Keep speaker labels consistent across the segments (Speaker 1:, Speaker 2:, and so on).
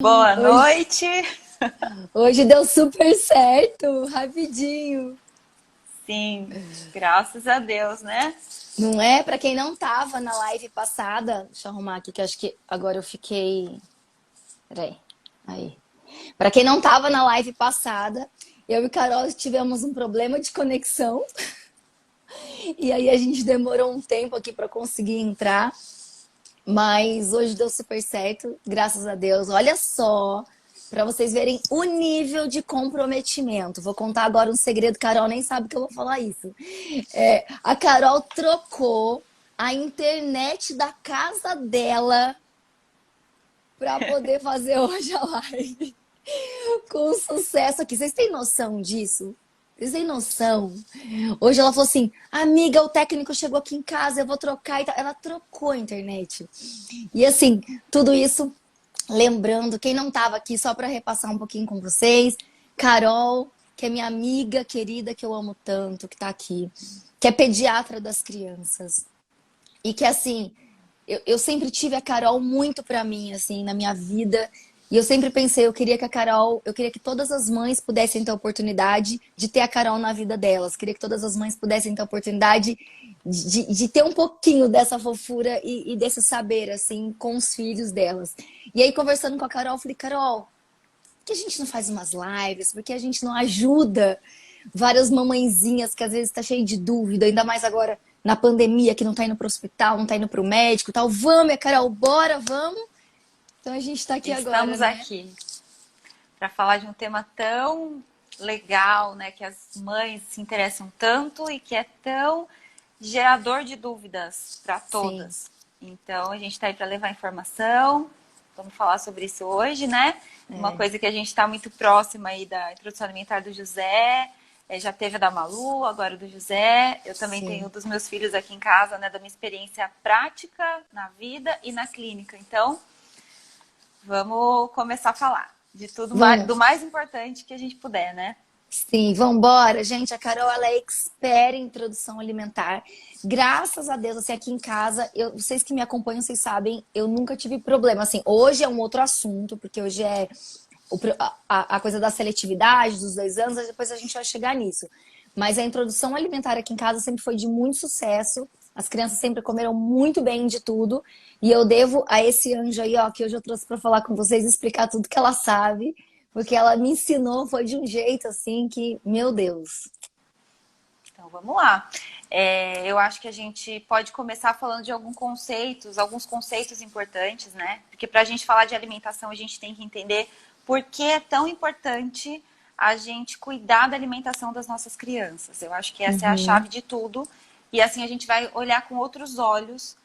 Speaker 1: Boa
Speaker 2: Hoje,
Speaker 1: noite.
Speaker 2: hoje deu super certo, rapidinho.
Speaker 1: Sim, graças a Deus, né?
Speaker 2: Não é? Pra quem não tava na live passada, deixa eu arrumar aqui que eu acho que agora eu fiquei. Peraí. Aí. Pra quem não tava na live passada, eu e Carol tivemos um problema de conexão e aí a gente demorou um tempo aqui pra conseguir entrar, mas hoje deu super certo, graças a Deus. Olha só, para vocês verem o nível de comprometimento. Vou contar agora um segredo, Carol nem sabe que eu vou falar isso. A Carol trocou a internet da casa dela para poder fazer hoje a live com sucesso aqui. Vocês têm noção disso? Vocês têm noção? Hoje ela falou assim: amiga, o técnico chegou aqui em casa, eu vou trocar e tal. Ela trocou a internet. E assim, tudo isso lembrando, quem não estava aqui, só para repassar um pouquinho com vocês, Carol, que é minha amiga querida, que eu amo tanto, que está aqui, que é pediatra das crianças. E que, assim, eu sempre tive a Carol muito para mim, assim, na minha vida. E eu sempre pensei, eu queria que a Carol, eu queria que todas as mães pudessem ter a oportunidade de ter a Carol na vida delas. Queria que todas as mães pudessem ter a oportunidade de ter um pouquinho dessa fofura e desse saber, assim, com os filhos delas. E aí, conversando com a Carol, eu falei, Carol, por que a gente não faz umas lives? Por que a gente não ajuda várias mamãezinhas que às vezes tá cheio de dúvida, ainda mais agora na pandemia, que não tá indo pro hospital, não tá indo pro médico e tal. Vamos, Carol, bora, vamos? Então a gente tá aqui agora,
Speaker 1: Estamos
Speaker 2: né?
Speaker 1: aqui para falar de um tema tão legal, né? Que as mães se interessam tanto e que é tão gerador de dúvidas para
Speaker 2: Sim,
Speaker 1: todas. Então, a gente está aí para levar informação. Vamos falar sobre isso hoje, né? Uma
Speaker 2: é,
Speaker 1: coisa que a gente está muito próxima aí da introdução alimentar do José. Já teve a da Malu, agora do José. Eu também tenho
Speaker 2: sim.
Speaker 1: dos meus filhos aqui em casa, né? Da minha experiência prática na vida e na clínica. Então, vamos começar a falar de tudo do
Speaker 2: Vamos.
Speaker 1: mais importante que a gente puder, né?
Speaker 2: Sim, vambora, gente. A Carol, ela é expert em introdução alimentar. Graças a Deus, assim, aqui em casa, vocês que me acompanham, vocês sabem, eu nunca tive problema. Assim, hoje é um outro assunto, porque hoje é a coisa da seletividade, dos 2 anos, depois a gente vai chegar nisso. Mas a introdução alimentar aqui em casa sempre foi de muito sucesso. As crianças sempre comeram muito bem de tudo. E eu devo a esse anjo aí, ó, que hoje eu trouxe para falar com vocês, explicar tudo que ela sabe. Porque ela me ensinou, foi de um jeito assim que, meu Deus.
Speaker 1: Então vamos lá. Eu acho que a gente pode começar falando de alguns conceitos importantes, né? Porque para a gente falar de alimentação, a gente tem que entender por que é tão importante a gente cuidar da alimentação das nossas crianças. Eu acho que essa é a
Speaker 2: Uhum,
Speaker 1: chave de tudo. E assim a gente vai olhar com outros olhos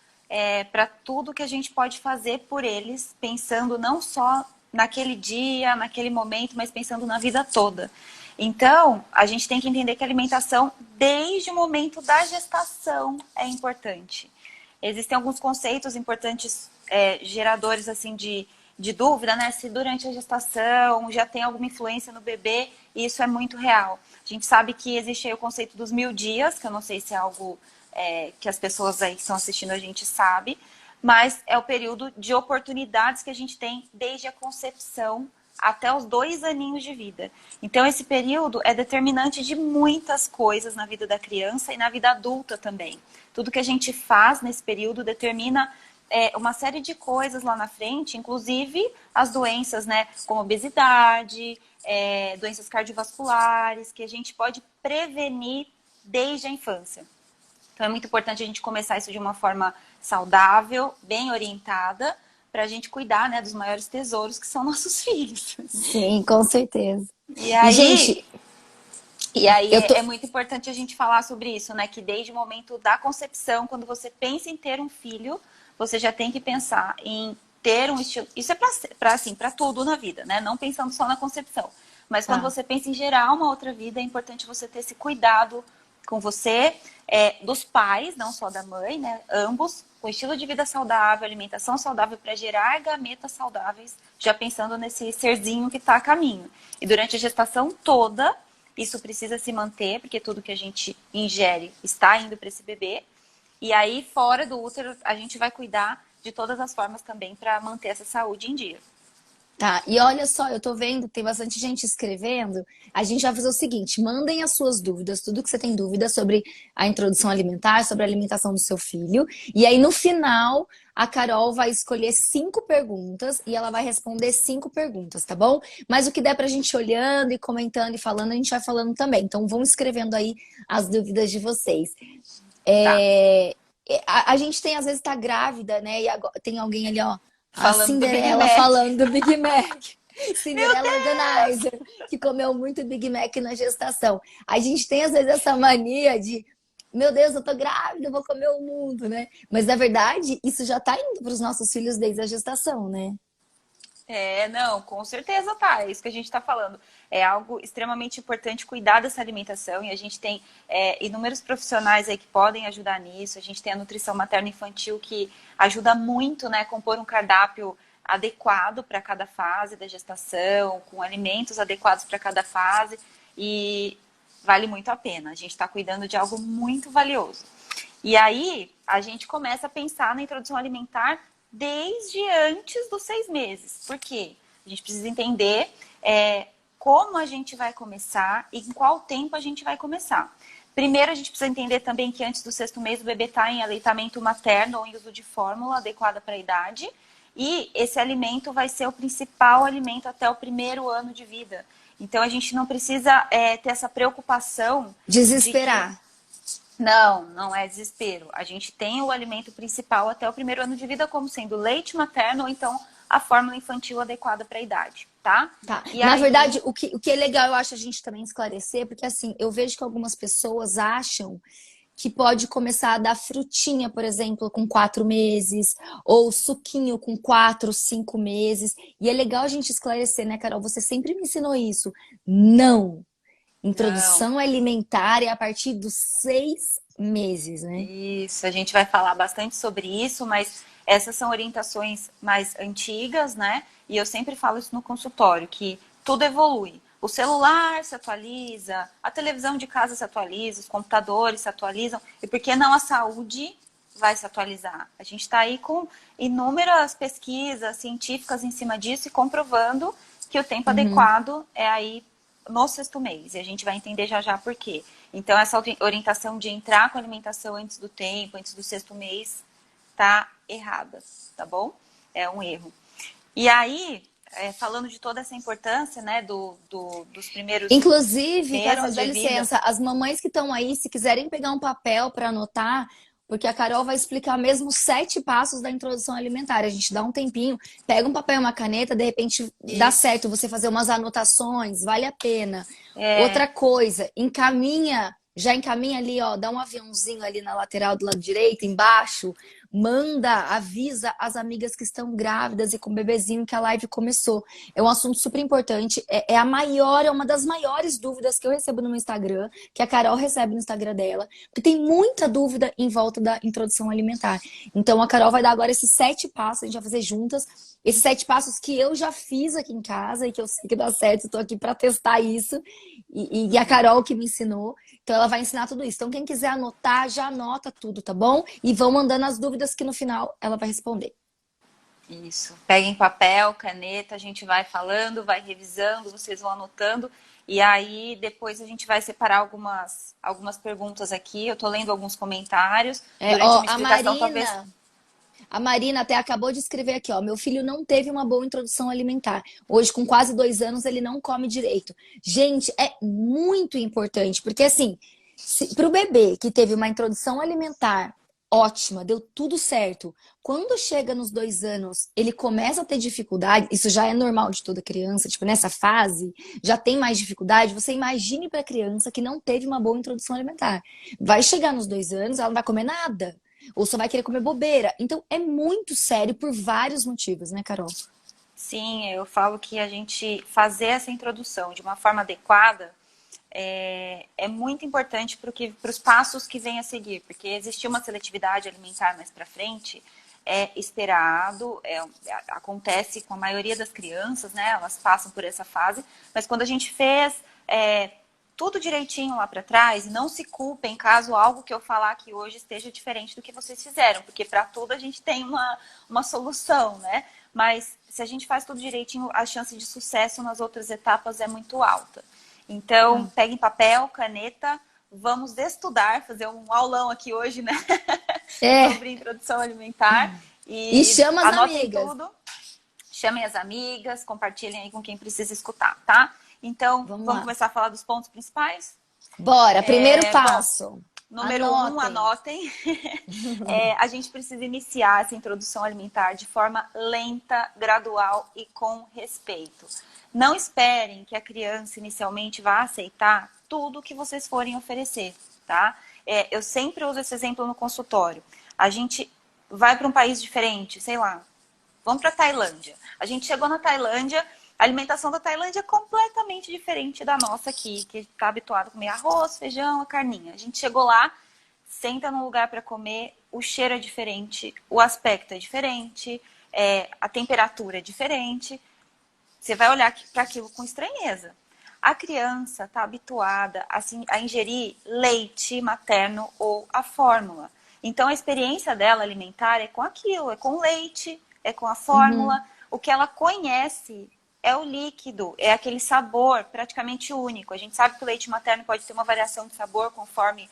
Speaker 1: para tudo que a gente pode fazer por eles, pensando não só naquele dia, naquele momento, mas pensando na vida toda. Então, a gente tem que entender que a alimentação, desde o momento da gestação, é importante. Existem alguns conceitos importantes, geradores assim de dúvida, né? Se durante a gestação já tem alguma influência no bebê, isso é muito real. A gente sabe que existe aí o conceito dos 1000 dias, que eu não sei se é algo que as pessoas aí que estão assistindo a gente sabe, mas é o período de oportunidades que a gente tem desde a concepção até os 2 aninhos de vida. Então, esse período é determinante de muitas coisas na vida da criança e na vida adulta também. Tudo que a gente faz nesse período determina uma série de coisas lá na frente, inclusive as doenças, né, como obesidade, doenças cardiovasculares, que a gente pode prevenir desde a infância. Então é muito importante a gente começar isso de uma forma saudável, bem orientada, para a gente cuidar, né, dos maiores tesouros que são nossos filhos.
Speaker 2: sim, com certeza.
Speaker 1: E
Speaker 2: E,
Speaker 1: aí,
Speaker 2: gente,
Speaker 1: e aí
Speaker 2: eu tô.
Speaker 1: é muito importante a gente falar sobre isso, né? Que desde o momento da concepção, quando você pensa em ter um filho, você já tem que pensar em ter um estilo. Isso é para assim, para tudo na vida, né? Não pensando só na concepção. Mas quando
Speaker 2: Tá.
Speaker 1: você pensa em gerar uma outra vida, é importante você ter esse cuidado com você, dos pais, não só da mãe, né? Ambos, com estilo de vida saudável, alimentação saudável para gerar gametas saudáveis, já pensando nesse serzinho que está a caminho. E durante a gestação toda, isso precisa se manter, porque tudo que a gente ingere está indo para esse bebê. E aí, fora do útero, a gente vai cuidar de todas as formas também para manter essa saúde em dia.
Speaker 2: Tá, e olha só, eu tô vendo, tem bastante gente escrevendo. A gente vai fazer o seguinte: mandem as suas dúvidas, tudo que você tem dúvida sobre a introdução alimentar, sobre a alimentação do seu filho. E aí, no final, a Carol vai escolher 5 perguntas e ela vai responder 5 perguntas, tá bom? Mas o que der pra gente ir olhando e comentando e falando, a gente vai falando também. Então, vão escrevendo aí as dúvidas de vocês.
Speaker 1: Tá.
Speaker 2: É, a gente tem, às vezes, tá grávida, né? E agora, tem alguém ali, ó, a
Speaker 1: Falando do Big
Speaker 2: Cinderela
Speaker 1: Mac.
Speaker 2: falando do Big Mac.
Speaker 1: Meu
Speaker 2: Cinderela
Speaker 1: Deus!
Speaker 2: Organizer, que comeu muito Big Mac na gestação. A gente tem, às vezes, essa mania de, meu Deus, eu tô grávida, eu vou comer o mundo, né? Mas, na verdade, isso já tá indo para os nossos filhos desde a gestação, né?
Speaker 1: É, não, com certeza tá. É isso que a gente está falando. É algo extremamente importante cuidar dessa alimentação e a gente tem inúmeros profissionais aí que podem ajudar nisso. A gente tem a nutrição materno-infantil que ajuda muito, né, a compor um cardápio adequado para cada fase da gestação, com alimentos adequados para cada fase e vale muito a pena. A gente está cuidando de algo muito valioso. E aí a gente começa a pensar na introdução alimentar desde antes dos 6 meses. Por quê? A gente precisa entender como a gente vai começar e em qual tempo a gente vai começar. Primeiro, a gente precisa entender também que antes do 6º mês o bebê está em aleitamento materno ou em uso de fórmula adequada para a idade. E esse alimento vai ser o principal alimento até o 1º ano de vida. Então, a gente não precisa ter essa preocupação de que
Speaker 2: Desesperar.
Speaker 1: não, não é desespero. A gente tem o alimento principal até o 1º ano de vida, como sendo leite materno ou então a fórmula infantil adequada para a idade, tá?
Speaker 2: Tá.
Speaker 1: E
Speaker 2: Na
Speaker 1: aí,
Speaker 2: verdade, o que é legal, eu acho a gente também esclarecer, porque assim, eu vejo que algumas pessoas acham que pode começar a dar frutinha, por exemplo, com 4 meses, ou suquinho com 4, 5 meses. E é legal a gente esclarecer, né, Carol? Você sempre me ensinou isso. Não!
Speaker 1: não,
Speaker 2: Introdução alimentar é a partir dos 6 meses, né?
Speaker 1: isso, a gente vai falar bastante sobre isso, mas essas são orientações mais antigas, né? E eu sempre falo isso no consultório, que tudo evolui. O celular se atualiza, a televisão de casa se atualiza, os computadores se atualizam, e por que não a saúde vai se atualizar? A gente está aí com inúmeras pesquisas científicas em cima disso e comprovando que o tempo
Speaker 2: Uhum.
Speaker 1: adequado é aí no 6º mês. E a gente vai entender já já por quê. Então, essa orientação de entrar com alimentação antes do tempo, antes do 6º mês, tá errada, tá bom? É um erro. E aí, falando de toda essa importância, né, dos primeiros
Speaker 2: Inclusive, Carol,
Speaker 1: meses
Speaker 2: dá
Speaker 1: de vida,
Speaker 2: licença, as mamães que estão aí, se quiserem pegar um papel para anotar, porque a Carol vai explicar mesmo os 7 passos da introdução alimentar. A gente dá um tempinho, pega um papel e uma caneta, de repente dá
Speaker 1: isso.
Speaker 2: certo você fazer umas anotações, vale a pena.
Speaker 1: É,
Speaker 2: Outra coisa, encaminha, já encaminha ali, ó, dá um aviãozinho ali na lateral do lado direito, embaixo, manda, avisa as amigas que estão grávidas e com bebezinho que a live começou. É um assunto super importante. É uma das maiores dúvidas que eu recebo no meu Instagram, que a Carol recebe no Instagram dela, porque tem muita dúvida em volta da introdução alimentar. Então a Carol vai dar agora esses 7 passos, a gente vai fazer juntas. Esses 7 passos que eu já fiz aqui em casa e que eu sei que dá certo, estou aqui para testar isso. E a Carol que me ensinou. Então ela vai ensinar tudo isso. Então quem quiser anotar, já anota tudo, tá bom? E vão mandando as dúvidas que no final ela vai responder.
Speaker 1: isso. Peguem papel, caneta, a gente vai falando, vai revisando, vocês vão anotando. E aí, depois a gente vai separar algumas perguntas aqui. Eu tô lendo alguns comentários. Durante a
Speaker 2: Ó,
Speaker 1: minha explicação, talvez.
Speaker 2: A Marina até acabou de escrever aqui, ó. Meu filho não teve uma boa introdução alimentar. Hoje, com quase 2 anos, ele não come direito. Gente, é muito importante, porque assim, para o bebê que teve uma introdução alimentar ótima, deu tudo certo. Quando chega nos 2 anos, ele começa a ter dificuldade. Isso já é normal de toda criança, tipo, nessa fase, já tem mais dificuldade. Você imagine para a criança que não teve uma boa introdução alimentar. Vai chegar nos 2 anos, ela não vai comer nada. Ou só vai querer comer bobeira. Então é muito sério por vários motivos, né, Carol?
Speaker 1: Sim, eu falo que a gente fazer essa introdução de uma forma adequada é muito importante para os passos que vêm a seguir, porque existir uma seletividade alimentar mais para frente é esperado, acontece com a maioria das crianças, né? Elas passam por essa fase, mas quando a gente fez tudo direitinho lá para trás, não se culpem caso algo que eu falar aqui hoje esteja diferente do que vocês fizeram, porque para tudo a gente tem uma solução, né? mas se a gente faz tudo direitinho, a chance de sucesso nas outras etapas é muito alta. Então, peguem papel, caneta, vamos estudar, fazer um aulão aqui hoje, né?
Speaker 2: É.
Speaker 1: Sobre introdução alimentar.
Speaker 2: E
Speaker 1: E
Speaker 2: chama as
Speaker 1: anotem
Speaker 2: amigas.
Speaker 1: tudo. Chamem as amigas, compartilhem aí com quem precisa escutar, tá? Então,
Speaker 2: Vamos
Speaker 1: vamos
Speaker 2: lá.
Speaker 1: começar a falar dos pontos principais?
Speaker 2: Bora, primeiro
Speaker 1: Bom,
Speaker 2: passo.
Speaker 1: número 1,
Speaker 2: Anotem.
Speaker 1: anotem. A gente precisa iniciar essa introdução alimentar de forma lenta, gradual e com respeito. Não esperem que a criança inicialmente vá aceitar tudo que vocês forem oferecer, tá? Eu sempre uso esse exemplo no consultório. A gente vai para um país diferente, sei lá, vamos para a Tailândia. A gente chegou na Tailândia, a alimentação da Tailândia é completamente diferente da nossa aqui, que está habituado a comer arroz, feijão, a carninha. A gente chegou lá, senta num lugar para comer, o cheiro é diferente, o aspecto é diferente, a temperatura é diferente. Você vai olhar para aquilo com estranheza. A criança está habituada a ingerir leite materno ou a fórmula. Então, a experiência dela alimentar é com aquilo, é com leite, é com a fórmula. O que ela conhece é o líquido, é aquele sabor praticamente único. A gente sabe que o leite materno pode ter uma variação de sabor conforme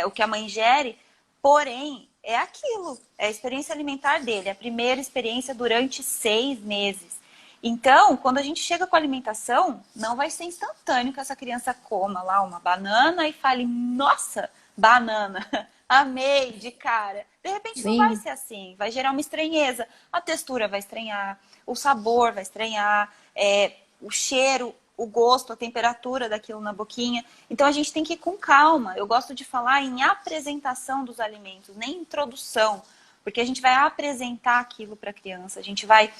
Speaker 1: o que a mãe ingere, porém, é aquilo, é a experiência alimentar dele, é a primeira experiência durante 6 meses. Então, quando a gente chega com a alimentação, não vai ser instantâneo que essa criança coma lá uma banana e fale, nossa, banana, amei de cara. De repente não vai
Speaker 2: Sim.
Speaker 1: ser assim, vai gerar uma estranheza. A textura vai estranhar, o sabor vai estranhar, o cheiro, o gosto, a temperatura daquilo na boquinha. Então a gente tem que ir com calma. Eu gosto de falar em apresentação dos alimentos, nem introdução, porque a gente vai apresentar aquilo para a criança, a gente vai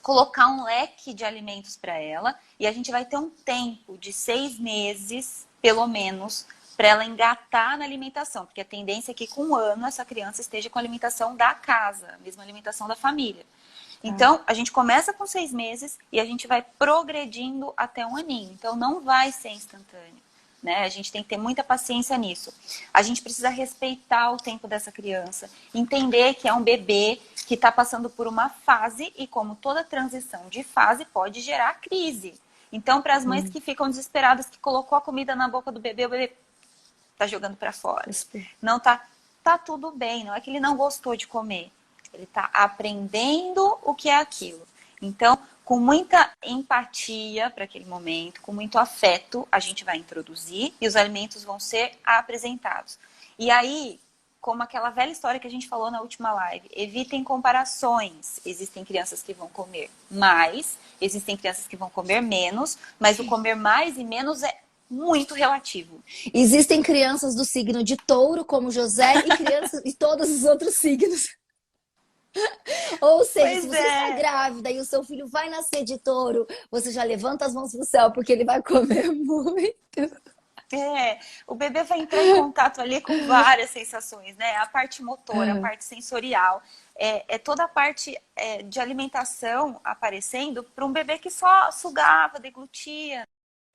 Speaker 1: colocar um leque de alimentos para ela e a gente vai ter um tempo de 6 meses, pelo menos, para ela engatar na alimentação, porque a tendência é que com 1 ano essa criança esteja com a alimentação da casa, a mesma alimentação da família. Então, a gente começa com 6 meses e a gente vai progredindo até 1 aninho. Então, não vai ser instantâneo, né? A gente tem que ter muita paciência nisso. A gente precisa respeitar o tempo dessa criança, entender que é um bebê que está passando por uma fase e como toda transição de fase pode gerar crise. Então, para as mães que ficam desesperadas, que colocou a comida na boca do bebê, o bebê está jogando para fora. Não tá tudo bem, não é que ele não gostou de comer. Ele está aprendendo o que é aquilo. Então, com muita empatia para aquele momento, com muito afeto, a gente vai introduzir e os alimentos vão ser apresentados. E aí, como aquela velha história que a gente falou na última live, evitem comparações. Existem crianças que vão comer mais, existem crianças que vão comer menos, mas o comer mais e menos é muito relativo.
Speaker 2: Existem crianças do signo de touro, como José, e crianças de todos os outros signos. Ou seja, se você está grávida e o seu filho vai nascer de touro, você já levanta as mãos pro céu, porque ele vai comer muito.
Speaker 1: O bebê vai entrar em contato ali com várias sensações, né? A parte motora, a parte sensorial, toda a parte de alimentação aparecendo para um bebê que só sugava, deglutia.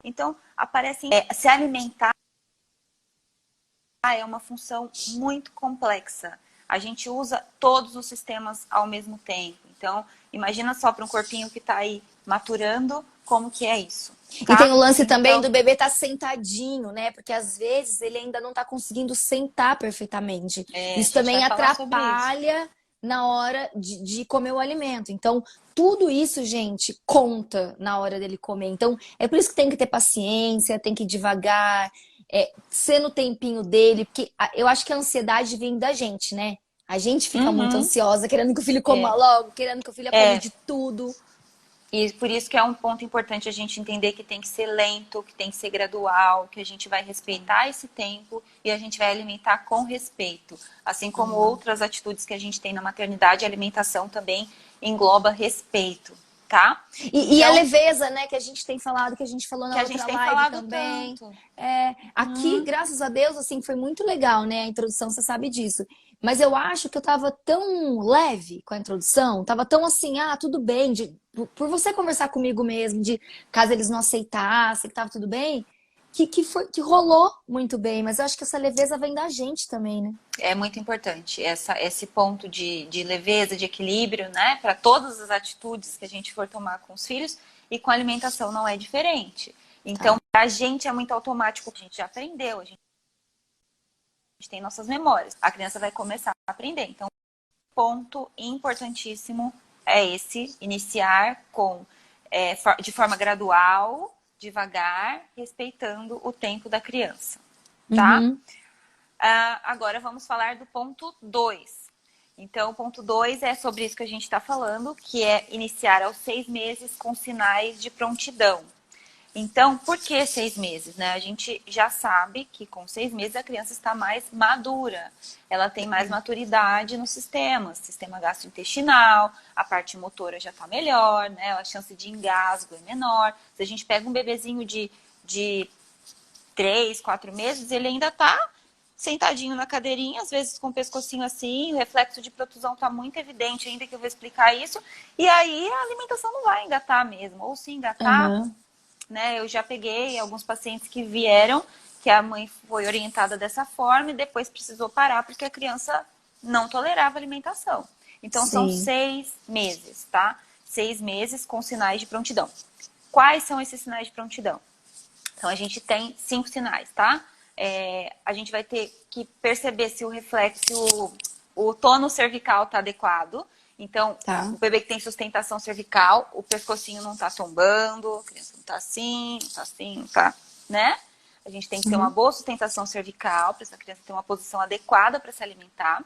Speaker 1: Então, aparece se alimentar é uma função muito complexa. A gente usa todos os sistemas ao mesmo tempo. Então, imagina só para um corpinho que está aí maturando, como que é isso. Tá?
Speaker 2: E tem o lance também do bebê estar sentadinho, né? Porque às vezes ele ainda não está conseguindo sentar perfeitamente. Isso também atrapalha na hora de comer o alimento. Então, tudo isso, gente, conta na hora dele comer. Então, é por isso que tem que ter paciência, tem que ir devagar, ser no tempinho dele, porque eu acho que a ansiedade vem da gente, né? A gente fica muito ansiosa, querendo que o filho coma logo, querendo que o filho coma de tudo.
Speaker 1: E por isso que é um ponto importante a gente entender que tem que ser lento, que tem que ser gradual, que a gente vai respeitar esse tempo e a gente vai alimentar com respeito. Assim como outras atitudes que a gente tem na maternidade, a alimentação também engloba respeito, tá?
Speaker 2: E a leveza, né, que a gente tem falado, que a gente falou na outra live também.
Speaker 1: Tanto.
Speaker 2: Aqui, graças a Deus, assim, foi muito legal, né, a introdução, você sabe disso. Mas eu acho que eu tava tão leve com a introdução, tava tão assim, tudo bem, por você conversar comigo mesmo, de caso eles não aceitassem, que tava tudo bem, que rolou muito bem, mas eu acho que essa leveza vem da gente também, né?
Speaker 1: É muito importante esse ponto de leveza, de equilíbrio, né? Para todas as atitudes que a gente for tomar com os filhos, e com a alimentação não é diferente. Então,
Speaker 2: Tá.
Speaker 1: a gente é muito automático, a gente já aprendeu, a gente tem nossas memórias. A criança vai começar a aprender. Então, ponto importantíssimo é esse, iniciar de forma gradual, devagar, respeitando o tempo da criança, tá?
Speaker 2: Uhum.
Speaker 1: Agora vamos falar do ponto 2. Então, o ponto 2 é sobre isso que a gente está falando, que é iniciar aos 6 meses com sinais de prontidão. Então, por que 6 meses, né? A gente já sabe que com 6 meses a criança está mais madura. Ela tem mais maturidade no sistema gastrointestinal, a parte motora já está melhor, né? A chance de engasgo é menor. Se a gente pega um bebezinho de 3, 4 meses, ele ainda está sentadinho na cadeirinha, às vezes com o pescocinho assim, o reflexo de protusão está muito evidente ainda, que eu vou explicar isso. E aí a alimentação não vai engatar mesmo. Ou se engatar,
Speaker 2: Uhum.
Speaker 1: né? Eu já peguei alguns pacientes que vieram, que a mãe foi orientada dessa forma e depois precisou parar porque a criança não tolerava alimentação. Então, são
Speaker 2: Sim.
Speaker 1: 6 meses, tá? 6 meses com sinais de prontidão. Quais são esses sinais de prontidão? Então, a gente tem 5 sinais, tá? A gente vai ter que perceber se o reflexo, o tono cervical está adequado. Então,
Speaker 2: Tá.
Speaker 1: o bebê que tem sustentação cervical, o pescocinho não está tombando, a criança não está assim, não está assim, não está, né? A gente tem que ter uma
Speaker 2: Uhum.
Speaker 1: boa sustentação cervical para essa criança ter uma posição adequada para se alimentar.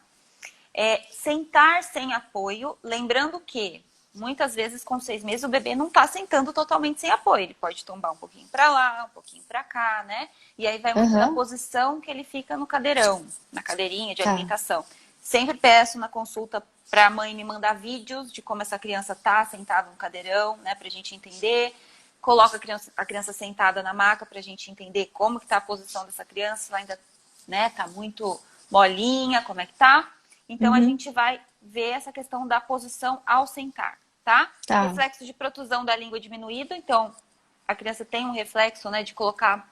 Speaker 1: Sentar sem apoio, lembrando que muitas vezes com 6 meses o bebê não está sentando totalmente sem apoio. Ele pode tombar um pouquinho para lá, um pouquinho para cá, né? E aí vai muito da
Speaker 2: Uhum.
Speaker 1: posição que ele fica no cadeirão, na cadeirinha de
Speaker 2: Tá.
Speaker 1: alimentação. Sempre peço na consulta para a mãe me mandar vídeos de como essa criança está sentada no cadeirão, né? Para a gente entender. Coloca a criança sentada na maca para a gente entender como que está a posição dessa criança. Ela ainda, né, tá muito molinha, como é que tá. Então, a
Speaker 2: Uhum.
Speaker 1: gente vai ver essa questão da posição ao sentar, tá?
Speaker 2: Tá.
Speaker 1: Reflexo de protusão da língua diminuído. Então, a criança tem um reflexo, né, de colocar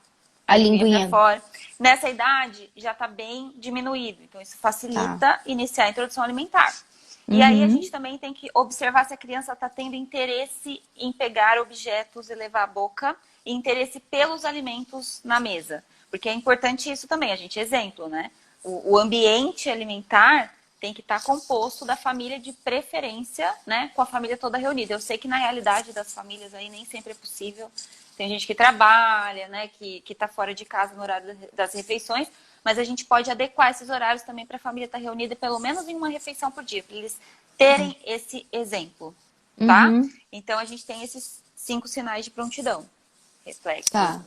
Speaker 1: a
Speaker 2: A
Speaker 1: linguinha para
Speaker 2: linguinha.
Speaker 1: fora. Nessa idade, já está bem diminuído. Então, isso
Speaker 2: Tá.
Speaker 1: facilita iniciar a introdução alimentar. E aí, a
Speaker 2: Uhum.
Speaker 1: gente também tem que observar se a criança está tendo interesse em pegar objetos e levar à boca, e interesse pelos alimentos na mesa. Porque é importante isso também, a gente exemplo, né? O ambiente alimentar tem que estar composto da família de preferência, né? Com a família toda reunida. Eu sei que na realidade das famílias aí nem sempre é possível. Tem gente que trabalha, né? Que está fora de casa no horário das refeições. Mas a gente pode adequar esses horários também para a família estar reunida pelo menos em uma refeição por dia, para eles terem esse exemplo, tá?
Speaker 2: Uhum.
Speaker 1: Então a gente tem esses 5 sinais de prontidão. Reflexo
Speaker 2: Tá.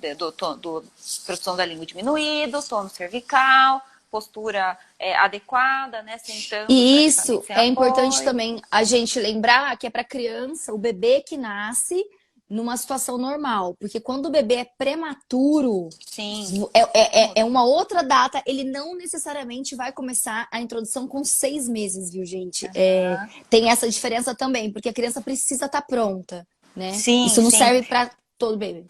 Speaker 1: do produção da língua diminuído, tono cervical, postura adequada, né? Sentando
Speaker 2: E
Speaker 1: praticamente
Speaker 2: isso
Speaker 1: sem
Speaker 2: é importante
Speaker 1: apoio.
Speaker 2: também a gente lembrar que é para criança, o bebê que nasce numa situação normal, porque quando o bebê é prematuro,
Speaker 1: Sim,
Speaker 2: é uma outra data, ele não necessariamente vai começar a introdução com 6 meses, viu, gente?
Speaker 1: uhum.
Speaker 2: Tem essa diferença também, porque a criança precisa estar pronta, né?
Speaker 1: Sim,
Speaker 2: Isso não
Speaker 1: sim.
Speaker 2: serve para todo bebê.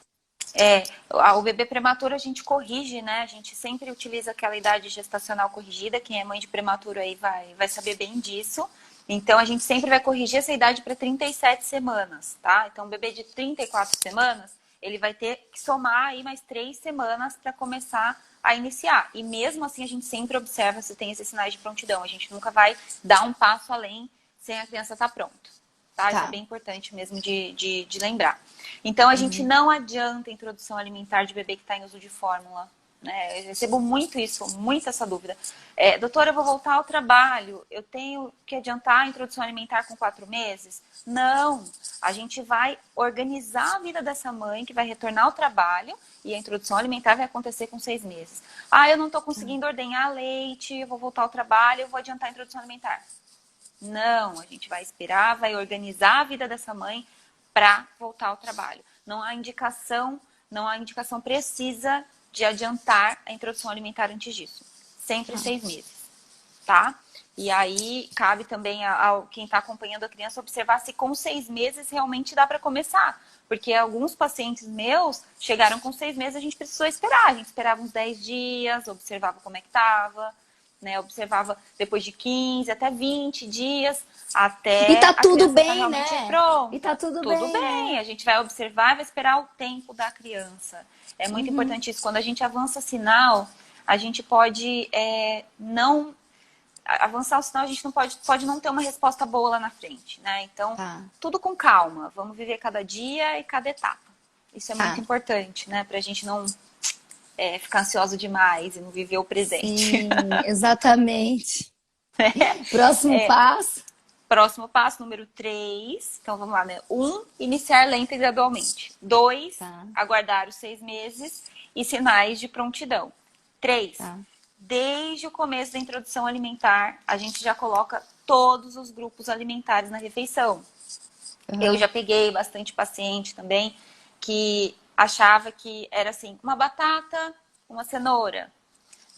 Speaker 1: O bebê prematuro a gente corrige, né? A gente sempre utiliza aquela idade gestacional corrigida. Quem é mãe de prematuro aí vai saber bem disso. Então, a gente sempre vai corrigir essa idade para 37 semanas, tá? Então, o bebê de 34 semanas, ele vai ter que somar aí mais 3 semanas para começar a iniciar. E mesmo assim, a gente sempre observa se tem esses sinais de prontidão. A gente nunca vai dar um passo além sem a criança estar pronta. Tá? Isso é
Speaker 2: Tá.
Speaker 1: bem importante mesmo de lembrar. Então, a gente
Speaker 2: Uhum.
Speaker 1: não adianta a introdução alimentar de bebê que está em uso de fórmula. Né? Eu recebo muito isso, muito essa dúvida. Doutora, eu vou voltar ao trabalho, eu tenho que adiantar a introdução alimentar com 4 meses? Não, a gente vai organizar a vida dessa mãe que vai retornar ao trabalho e a introdução alimentar vai acontecer com 6 meses. Ah, eu não estou conseguindo ordenhar leite, eu vou voltar ao trabalho, eu vou adiantar a introdução alimentar. Não, a gente vai esperar, vai organizar a vida dessa mãe para voltar ao trabalho. Não há indicação precisa de adiantar a introdução alimentar antes disso. Sempre
Speaker 2: Tá.
Speaker 1: 6 meses, tá? E aí cabe também ao quem está acompanhando a criança observar se com 6 meses realmente dá para começar. Porque alguns pacientes meus chegaram com 6 meses, a gente precisou esperar. A gente esperava uns 10 dias, observava como é que estava, né? Observava depois de 15 até 20 dias,
Speaker 2: E
Speaker 1: até
Speaker 2: tá
Speaker 1: a
Speaker 2: tudo
Speaker 1: criança estar
Speaker 2: bem,
Speaker 1: realmente
Speaker 2: né? E tá
Speaker 1: pronta.
Speaker 2: tudo
Speaker 1: Tudo
Speaker 2: bem,
Speaker 1: bem,
Speaker 2: é.
Speaker 1: a gente vai observar e vai esperar o tempo da criança. É muito
Speaker 2: Uhum.
Speaker 1: importante isso. Quando a gente avança sinal, a gente pode não avançar o sinal, a gente não pode não ter uma resposta boa lá na frente, né? Então,
Speaker 2: Tá,
Speaker 1: tudo com calma. Vamos viver cada dia e cada etapa. Isso é muito
Speaker 2: tá.
Speaker 1: importante, né? Pra gente não ficar ansioso demais e não viver o presente.
Speaker 2: Sim, exatamente. Próximo passo.
Speaker 1: Próximo passo, número 3. Então, vamos lá, né? 1, iniciar lenta e gradualmente. 2,
Speaker 2: Tá,
Speaker 1: aguardar os 6 meses e sinais de prontidão. 3,
Speaker 2: tá.
Speaker 1: desde o começo da introdução alimentar, a gente já coloca todos os grupos alimentares na refeição. Eu
Speaker 2: Aham.
Speaker 1: já peguei bastante paciente também que achava que era assim, uma batata, uma cenoura,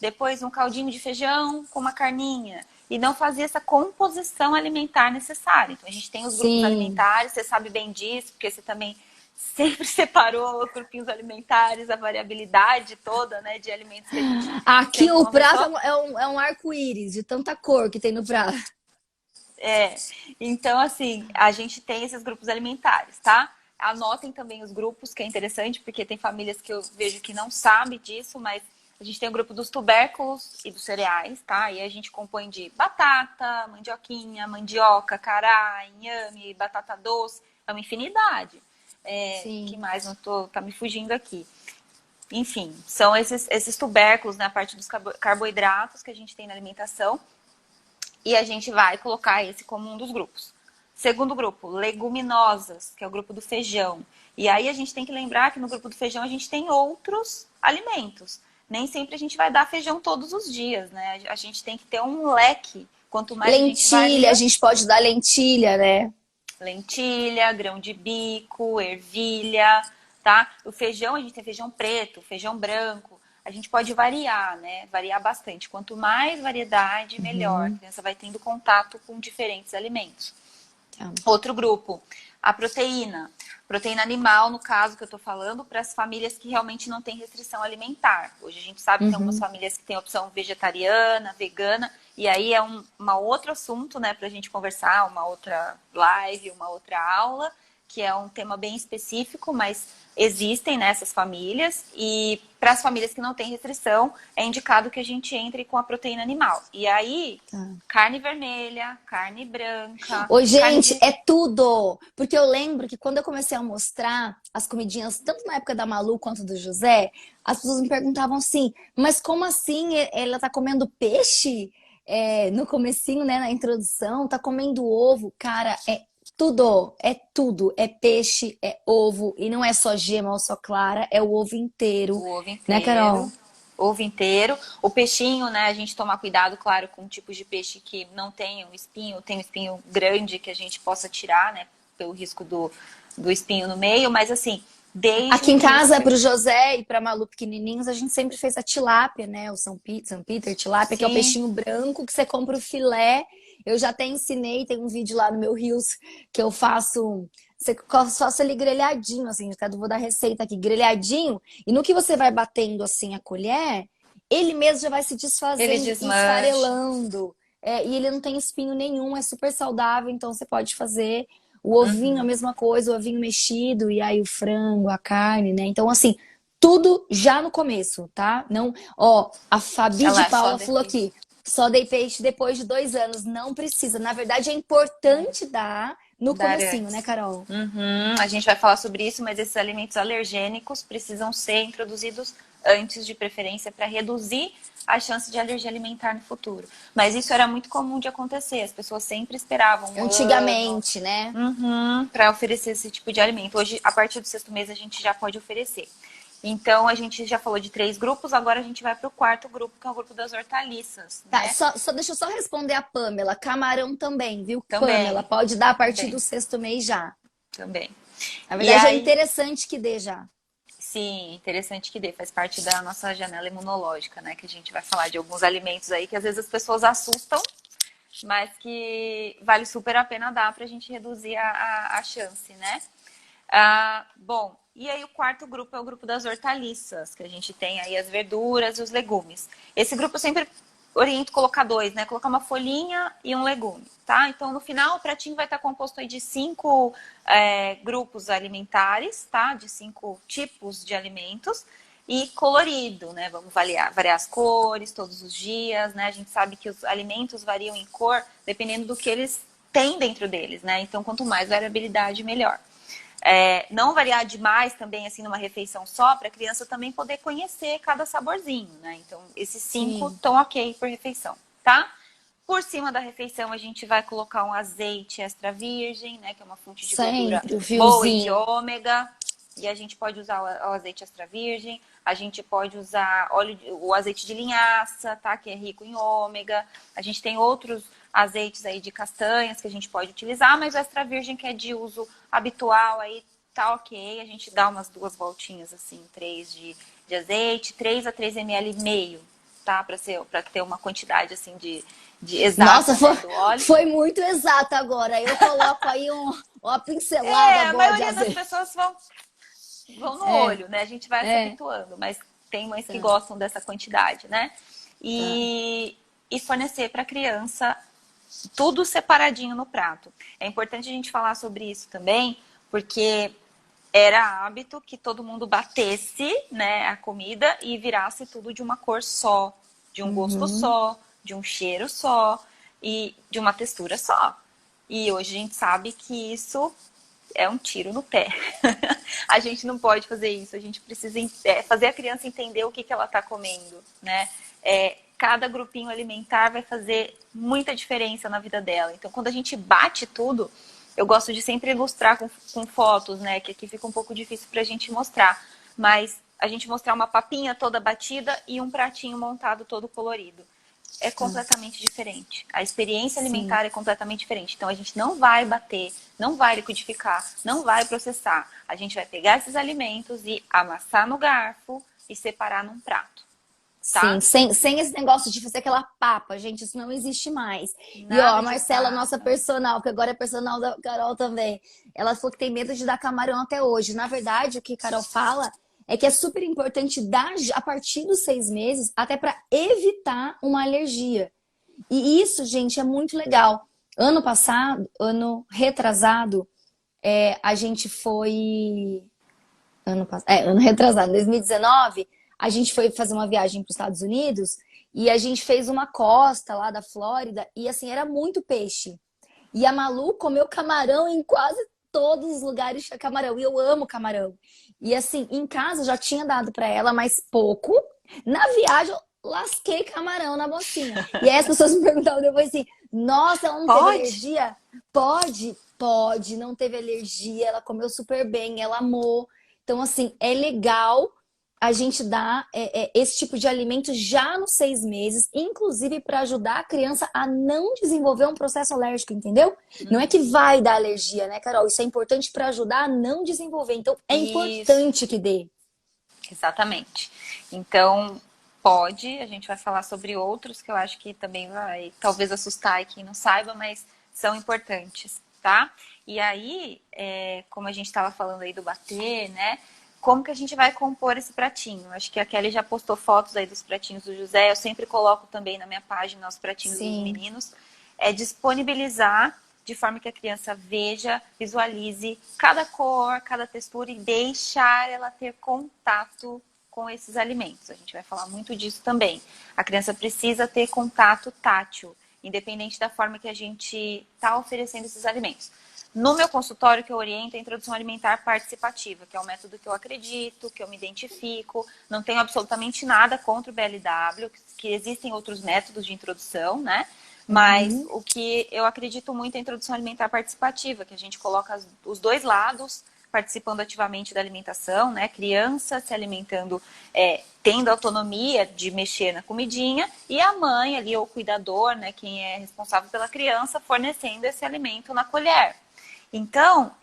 Speaker 1: depois um caldinho de feijão com uma carninha, e não fazia essa composição alimentar necessária. Então a gente tem os grupos
Speaker 2: Sim.
Speaker 1: alimentares, você sabe bem disso, porque você também sempre separou os grupinhos alimentares, a variabilidade toda, né, de alimentos que a gente
Speaker 2: Aqui
Speaker 1: sempre
Speaker 2: o prato
Speaker 1: conversou.
Speaker 2: é um arco-íris de tanta cor que tem no prato.
Speaker 1: É, então, assim, a gente tem esses grupos alimentares, tá? Anotem também os grupos, que é interessante, porque tem famílias que eu vejo que não sabem disso, mas a gente tem o grupo dos tubérculos e dos cereais, tá? E a gente compõe de batata, mandioquinha, mandioca, cará, inhame, batata doce, é uma infinidade. Que
Speaker 2: Sim.
Speaker 1: mais? Não tá me fugindo aqui. Enfim, são esses tubérculos, na parte dos carboidratos que a gente tem na alimentação. E a gente vai colocar esse como um dos grupos. Segundo grupo, leguminosas, que é o grupo do feijão. E aí a gente tem que lembrar que no grupo do feijão a gente tem outros alimentos. Nem sempre a gente vai dar feijão todos os dias, né? A gente tem que ter um leque. Quanto mais a gente
Speaker 2: Lentilha, a
Speaker 1: varia,
Speaker 2: gente pode dar lentilha, né?
Speaker 1: lentilha, grão de bico, ervilha, tá? O feijão, a gente tem feijão preto, feijão branco. A gente pode variar, né? Variar bastante. Quanto mais variedade, melhor. A
Speaker 2: Uhum.
Speaker 1: criança vai tendo contato com diferentes alimentos.
Speaker 2: Tá.
Speaker 1: Outro grupo, a proteína. Proteína animal, no caso que eu tô falando, para as famílias que realmente não têm restrição alimentar. Hoje a gente sabe que tem algumas
Speaker 2: Uhum.
Speaker 1: famílias que têm opção vegetariana, vegana, e aí é uma outro assunto, né, pra gente conversar, uma outra live, uma outra aula, que é um tema bem específico, mas existem nessas famílias, e para as famílias que não têm restrição, é indicado que a gente entre com a proteína animal. E aí,
Speaker 2: Tá.
Speaker 1: carne vermelha, carne branca,
Speaker 2: Ô,
Speaker 1: carne
Speaker 2: gente,
Speaker 1: de...
Speaker 2: é tudo! Porque eu lembro que quando eu comecei a mostrar as comidinhas, tanto na época da Malu quanto do José, as pessoas me perguntavam assim, mas como assim ela tá comendo peixe? No comecinho, né, na introdução, tá comendo ovo. Cara, é tudo. É peixe, é ovo, e não é só gema ou só clara, é o ovo inteiro.
Speaker 1: O ovo
Speaker 2: Né,
Speaker 1: inteiro.
Speaker 2: Carol?
Speaker 1: Ovo inteiro. O peixinho, né? A gente tomar cuidado, claro, com tipos de peixe que não tenham espinho, tem um espinho grande que a gente possa tirar, né? Pelo risco do espinho no meio, mas assim, desde o
Speaker 2: Aqui em casa,
Speaker 1: início.
Speaker 2: pro José e pra Malu pequenininhos, a gente sempre fez a tilápia, né? O São Peter tilápia, que é o
Speaker 1: Sim,
Speaker 2: peixinho branco que você compra o filé. Eu já até ensinei, tem um vídeo lá no meu Reels que eu faço, faço ele grelhadinho, assim, até vou dar receita aqui, grelhadinho. E no que você vai batendo assim a colher, ele mesmo já vai se
Speaker 1: ele
Speaker 2: desfazendo e
Speaker 1: desmancha.
Speaker 2: esfarelando. E ele não tem espinho nenhum, é super saudável, então você pode fazer. O ovinho, a
Speaker 1: Uhum.
Speaker 2: mesma coisa, o ovinho mexido, e aí o frango, a carne, né? Então, assim, tudo já no começo, tá? Não, ó, a Fabi de
Speaker 1: Ela é só
Speaker 2: Paula falou
Speaker 1: defeito.
Speaker 2: aqui, só dei peixe depois de 2 anos. Não precisa. Na verdade, é importante dar no
Speaker 1: Dar
Speaker 2: comecinho, né,
Speaker 1: antes.
Speaker 2: Carol?
Speaker 1: Uhum. A gente vai falar sobre isso, mas esses alimentos alergênicos precisam ser introduzidos antes, de preferência, para reduzir a chance de alergia alimentar no futuro. Mas isso era muito comum de acontecer. As pessoas sempre esperavam um ano,
Speaker 2: Antigamente, né?
Speaker 1: para oferecer esse tipo de alimento. Hoje, a partir do sexto mês, a gente já pode oferecer. Então, a gente já falou de 3 grupos, agora a gente vai para o quarto grupo, que é o grupo das hortaliças,
Speaker 2: Tá,
Speaker 1: né?
Speaker 2: deixa eu só responder a Pamela. Camarão também, viu, Pamela?
Speaker 1: Também,
Speaker 2: Pode dar a partir do
Speaker 1: também,
Speaker 2: sexto mês já.
Speaker 1: também.
Speaker 2: Na
Speaker 1: E
Speaker 2: verdade, é
Speaker 1: aí,
Speaker 2: interessante que dê já.
Speaker 1: sim, interessante que dê, faz parte da nossa janela imunológica, né? Que a gente vai falar de alguns alimentos aí que às vezes as pessoas assustam, mas que vale super a pena dar pra gente reduzir a chance, né? Bom, e aí o quarto grupo é o grupo das hortaliças, que a gente tem aí as verduras e os legumes. Esse grupo eu sempre oriento colocar dois, né? Colocar uma folhinha e um legume, tá? Então, no final, o pratinho vai estar composto aí de 5 grupos alimentares, tá? De 5 tipos de alimentos e colorido, né? Vamos variar as cores todos os dias, né? A gente sabe que os alimentos variam em cor dependendo do que eles têm dentro deles, né? Então, quanto mais variabilidade, melhor. Não variar demais também, assim, numa refeição só, para a criança também poder conhecer cada saborzinho, né? Então, esses 5
Speaker 2: Sim.
Speaker 1: estão ok por refeição, tá? Por cima da refeição, a gente vai colocar um azeite extra virgem, né? Que é uma fonte de gordura
Speaker 2: Sempre o
Speaker 1: boa e de
Speaker 2: fiozinho.
Speaker 1: ômega. E a gente pode usar o azeite extra virgem. A gente pode usar o azeite de linhaça, tá? Que é rico em ômega. A gente tem outros azeites aí de castanhas que a gente pode utilizar, mas o extra virgem, que é de uso habitual, aí tá ok. A gente dá umas 2 voltinhas, assim, 3 de azeite, 3 a 3 ml e meio, tá? Para ter uma quantidade, assim, de
Speaker 2: Nossa,
Speaker 1: exata,
Speaker 2: foi,
Speaker 1: né, do óleo.
Speaker 2: foi muito exato agora. Eu coloco aí uma pincelada
Speaker 1: A
Speaker 2: boa de
Speaker 1: maioria das
Speaker 2: azeite.
Speaker 1: pessoas vão no
Speaker 2: É,
Speaker 1: olho, né? A gente vai se
Speaker 2: é.
Speaker 1: habituando, mas tem mães que
Speaker 2: Tá,
Speaker 1: gostam dessa quantidade, né?
Speaker 2: tá.
Speaker 1: E fornecer para a criança tudo separadinho no prato. É importante a gente falar sobre isso também, porque era hábito que todo mundo batesse, né, a comida e virasse tudo de uma cor só, de um gosto
Speaker 2: Uhum.
Speaker 1: só, de um cheiro só e de uma textura só. E hoje a gente sabe que isso é um tiro no pé. A gente não pode fazer isso, a gente precisa fazer a criança entender o que ela está comendo, né? Cada grupinho alimentar vai fazer muita diferença na vida dela. Então, quando a gente bate tudo, eu gosto de sempre ilustrar com fotos, né? Que aqui fica um pouco difícil para a gente mostrar. Mas a gente mostrar uma papinha toda batida e um pratinho montado todo colorido é completamente diferente. A experiência
Speaker 2: Sim.
Speaker 1: alimentar é completamente diferente. Então a gente não vai bater, não vai liquidificar, não vai processar. A gente vai pegar esses alimentos e amassar no garfo e separar num prato,
Speaker 2: Sim,
Speaker 1: tá?
Speaker 2: sem esse negócio de fazer aquela papa, gente, isso não existe mais. E ó, a
Speaker 1: Nada de
Speaker 2: Marcela, nossa
Speaker 1: papa.
Speaker 2: personal, que agora é personal da Carol também, ela falou que tem medo de dar camarão até hoje. Na verdade, o que a Carol fala é que é super importante dar a partir dos 6 meses, até para evitar uma alergia. E isso, gente, é muito legal. Ano passado, ano retrasado, a gente foi. Ano retrasado, 2019, a gente foi fazer uma viagem para os Estados Unidos e a gente fez uma costa lá da Flórida e assim, era muito peixe. E a Malu comeu camarão em quase todos os lugares tinha camarão. E eu amo camarão. E assim, em casa eu já tinha dado para ela, mas pouco. Na viagem eu lasquei camarão na bolsinha. E aí as pessoas me perguntavam depois assim: nossa, ela não teve
Speaker 1: Pode?
Speaker 2: alergia? Pode, pode, não teve alergia. Ela comeu super bem, ela amou. Então, assim, é legal a gente dar esse tipo de alimento já nos 6 meses, inclusive para ajudar a criança a não desenvolver um processo alérgico, entendeu? Não é que vai dar alergia, né, Carol? Isso é importante para ajudar a não desenvolver. Então, é
Speaker 1: Isso,
Speaker 2: importante que dê.
Speaker 1: exatamente. Então, pode, a gente vai falar sobre outros que eu acho que também vai talvez assustar quem não saiba, mas são importantes, tá? E aí, como a gente estava falando aí do bater, né? Como que a gente vai compor esse pratinho? Acho que a Kelly já postou fotos aí dos pratinhos do José. Eu sempre coloco também na minha página os pratinhos dos
Speaker 2: Sim,
Speaker 1: meninos. É disponibilizar de forma que a criança veja, visualize cada cor, cada textura e deixar ela ter contato com esses alimentos. A gente vai falar muito disso também. A criança precisa ter contato tátil, independente da forma que a gente está oferecendo esses alimentos. No meu consultório, que eu oriento é a introdução alimentar participativa, que é um método que eu acredito, que eu me identifico. Não tenho absolutamente nada contra o BLW, que existem outros métodos de introdução, né? Mas
Speaker 2: uhum,
Speaker 1: o que eu acredito muito é a introdução alimentar participativa, que a gente coloca os dois lados participando ativamente da alimentação, né? Criança se alimentando, tendo autonomia de mexer na comidinha, e a mãe ali, ou o cuidador, né? Quem é responsável pela criança, fornecendo esse alimento na colher. Então,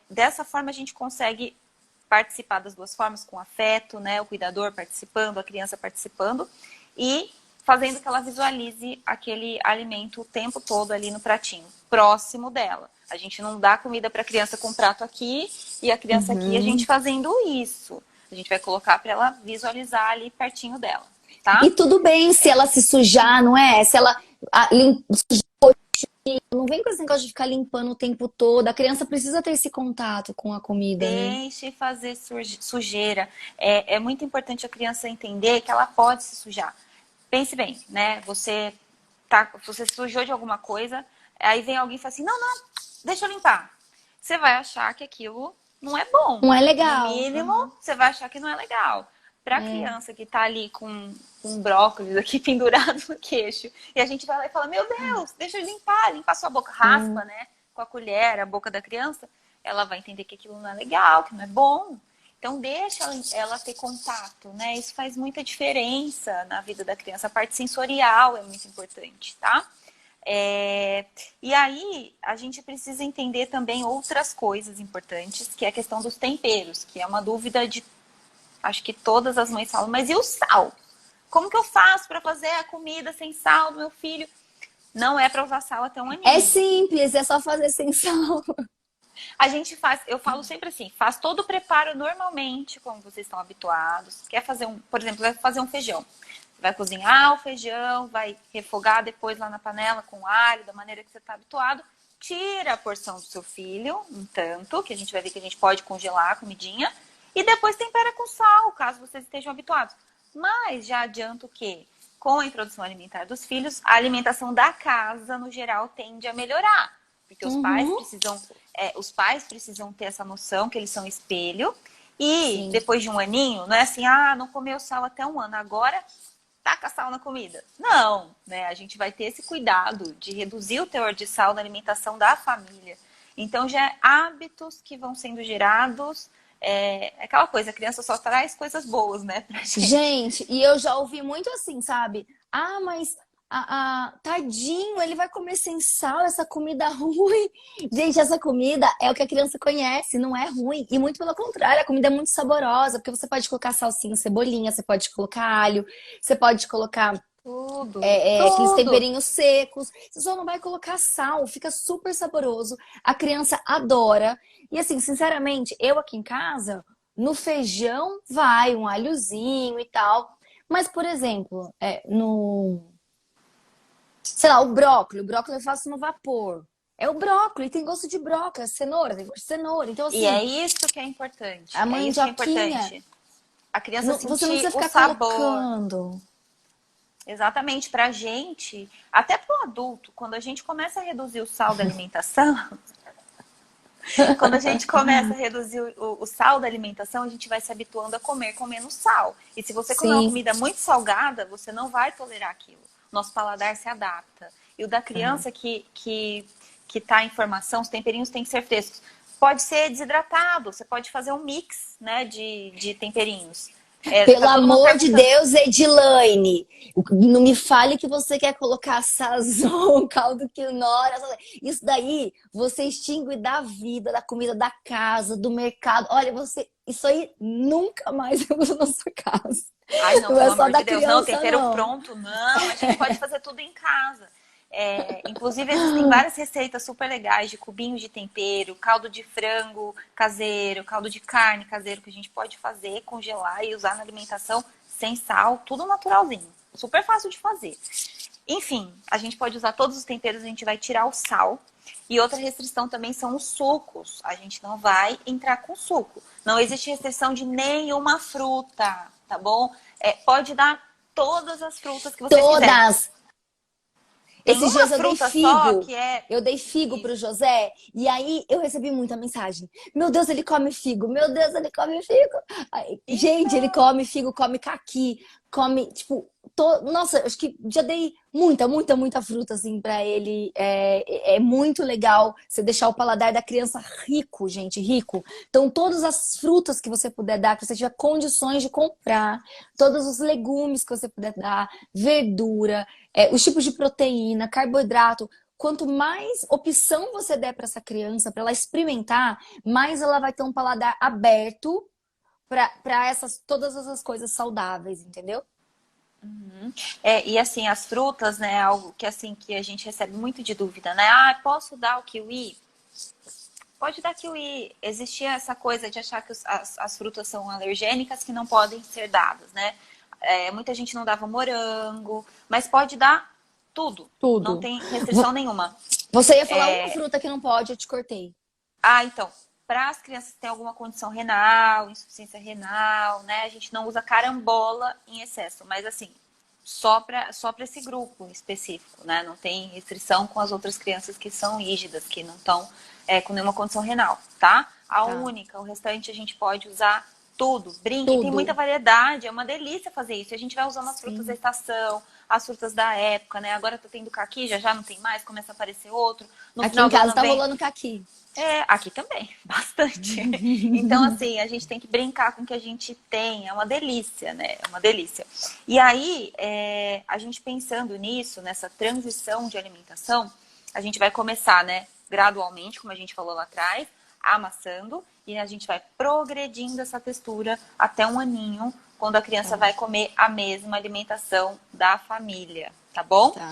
Speaker 1: dessa forma a gente consegue participar das duas formas, com afeto, né? O cuidador participando, a criança participando, e fazendo que ela visualize aquele alimento o tempo todo ali no pratinho, próximo dela. A gente não dá comida para a criança com o prato aqui e a criança aqui, a gente fazendo isso. A gente vai colocar para ela visualizar ali pertinho dela,
Speaker 2: E
Speaker 1: tá?
Speaker 2: tudo bem se ela se sujar, não é? Se ela não vem com esse negócio de ficar limpando o tempo todo. A criança precisa ter esse contato com a comida, né?
Speaker 1: Deixe fazer sujeira. É muito importante a criança entender que ela pode se sujar. Pense bem, né? Você se sujou de alguma coisa, aí vem alguém e fala assim, não, não, deixa eu limpar. Você vai achar que aquilo não é bom.
Speaker 2: Não é
Speaker 1: No
Speaker 2: legal.
Speaker 1: mínimo, você vai achar que não é legal. Para a
Speaker 2: É.
Speaker 1: criança que tá ali com um brócolis aqui pendurado no queixo, e a gente vai lá e fala, meu Deus, deixa eu limpar sua boca, raspa, né? Com a colher, a boca da criança, ela vai entender que aquilo não é legal, que não é bom. Então, deixa ela ter contato, né? Isso faz muita diferença na vida da criança. A parte sensorial é muito importante, tá? E aí, a gente precisa entender também outras coisas importantes, que é a questão dos temperos, que é uma dúvida de, acho que todas as mães falam, mas e o sal? Como que eu faço para fazer a comida sem sal do meu filho? Não é para usar sal até um
Speaker 2: É
Speaker 1: aninho.
Speaker 2: simples, é só fazer sem sal.
Speaker 1: A gente faz, eu falo sempre assim, faz todo o preparo normalmente, como vocês estão habituados. Quer fazer por exemplo, vai fazer um feijão. Vai cozinhar o feijão, vai refogar depois lá na panela com alho, da maneira que você está habituado. Tira a porção do seu filho, um tanto, que a gente vai ver que a gente pode congelar a comidinha. E depois tempera com sal, caso vocês estejam habituados. Mas já adianto que, com a introdução alimentar dos filhos, a alimentação da casa, no geral, tende a melhorar. Porque os pais precisam ter essa noção que eles são espelho. E
Speaker 2: Sim.
Speaker 1: depois de um aninho, não é assim, não comeu sal até um ano, agora taca sal na comida. Não, né? A gente vai ter esse cuidado de reduzir o teor de sal na alimentação da família. Então, já é hábitos que vão sendo gerados. Aquela coisa, a criança só traz coisas boas, né, pra gente.
Speaker 2: Gente, e eu já ouvi muito assim, sabe? Mas tadinho, ele vai comer sem sal, essa comida ruim. Gente, essa comida é o que a criança conhece, não é ruim. E muito pelo contrário, a comida é muito saborosa, porque você pode colocar salsinha, cebolinha, você pode colocar alho, você pode colocar aqueles
Speaker 1: Tudo.
Speaker 2: temperinhos secos. Você só não vai colocar sal, fica super saboroso. A criança adora. E assim, sinceramente, eu aqui em casa, no feijão vai um alhozinho e tal. Mas, por exemplo, sei lá, o brócolis eu faço no vapor. É o brócolis, tem gosto de brócolis, cenoura, tem gosto de cenoura. Então,
Speaker 1: E
Speaker 2: assim,
Speaker 1: é isso que é importante.
Speaker 2: a
Speaker 1: É isso que é
Speaker 2: mandioquinha,
Speaker 1: importante. A criança
Speaker 2: você não
Speaker 1: sentir
Speaker 2: precisa
Speaker 1: o
Speaker 2: ficar
Speaker 1: sabor.
Speaker 2: colocando.
Speaker 1: Exatamente, pra gente, até pro adulto, quando a gente começa a reduzir o sal da alimentação, quando a gente começa a reduzir o sal da alimentação, a gente vai se habituando a comer com menos sal. E se você comer uma
Speaker 2: Sim.
Speaker 1: comida muito salgada, você não vai tolerar aquilo. Nosso paladar se adapta. E o da criança que tá em formação, os temperinhos têm que ser frescos. Pode ser desidratado, você pode fazer um mix, né, de temperinhos.
Speaker 2: Pelo
Speaker 1: Tá todo mundo
Speaker 2: amor de
Speaker 1: perguntando.
Speaker 2: Deus, Edilaine, não me fale que você quer colocar sazon, caldo quinoa. Isso daí você extingue da vida, da comida da casa, do mercado. Olha, isso aí nunca mais eu uso na sua casa.
Speaker 1: Ai, não,
Speaker 2: Não
Speaker 1: pelo
Speaker 2: é só
Speaker 1: amor de
Speaker 2: da
Speaker 1: Deus, não,
Speaker 2: criança,
Speaker 1: tempero
Speaker 2: não.
Speaker 1: pronto, não, a gente pode fazer tudo em casa. Inclusive, existem várias receitas super legais de cubinhos de tempero, caldo de frango caseiro, caldo de carne caseiro, que a gente pode fazer, congelar e usar na alimentação sem sal, tudo naturalzinho. Super fácil de fazer. Enfim, a gente pode usar todos os temperos, a gente vai tirar o sal. E outra restrição também são os sucos. A gente não vai entrar com suco. Não existe restrição de nenhuma fruta, tá bom? Pode dar todas as frutas que você quiser.
Speaker 2: Todas.
Speaker 1: Tem
Speaker 2: Esses
Speaker 1: uma
Speaker 2: dias eu dei
Speaker 1: fruta só
Speaker 2: figo.
Speaker 1: que é...
Speaker 2: Eu dei figo pro José e aí eu recebi muita mensagem. Meu Deus, ele come figo. Meu Deus, ele come figo. Gente, ele
Speaker 1: Então,
Speaker 2: come figo, come caqui, come, tipo, nossa, acho que já dei muita fruta assim pra ele. É muito legal você deixar o paladar da criança rico, gente, rico. Então, todas as frutas que você puder dar, que você tiver condições de comprar, todos os legumes que você puder dar, verdura, os tipos de proteína, carboidrato. Quanto mais opção você der para essa criança, para ela experimentar, mais ela vai ter um paladar aberto para todas essas coisas saudáveis, entendeu?
Speaker 1: E assim, as frutas, né, algo que assim que a gente recebe muito de dúvida, né? Ah, posso dar o kiwi? Pode dar kiwi. Existia essa coisa de achar que as frutas são alergênicas que não podem ser dadas, né? Muita gente não dava morango, mas pode dar tudo. Não
Speaker 2: Tudo.
Speaker 1: tem restrição nenhuma.
Speaker 2: Você ia falar uma fruta que não pode, eu te cortei.
Speaker 1: Ah, então, para as crianças que têm alguma condição renal, insuficiência renal, né? A gente não usa carambola em excesso, mas assim, só para esse grupo específico, né? Não tem restrição com as outras crianças que são rígidas, que não estão com nenhuma condição renal, tá? A
Speaker 2: Tá.
Speaker 1: única, o restante a gente pode usar tudo, brinque, tem muita
Speaker 2: Tudo.
Speaker 1: variedade, é uma delícia fazer isso. E a gente vai usando as frutas da
Speaker 2: Sim.
Speaker 1: estação, as frutas da época, né? Agora tá tendo caqui, já não tem mais, começa a aparecer outro. No
Speaker 2: Aqui
Speaker 1: final
Speaker 2: em
Speaker 1: do
Speaker 2: casa
Speaker 1: ano
Speaker 2: tá
Speaker 1: vem.
Speaker 2: rolando caqui.
Speaker 1: Aqui também, bastante. Então, assim, a gente tem que brincar com o que a gente tem, é uma delícia, né? É uma delícia. E aí, a gente pensando nisso, nessa transição de alimentação, a gente vai começar, né, gradualmente, como a gente falou lá atrás, amassando, e a gente vai progredindo essa textura até um aninho, quando a criança
Speaker 2: Tá.
Speaker 1: vai comer a mesma alimentação da família, tá bom?
Speaker 2: Tá.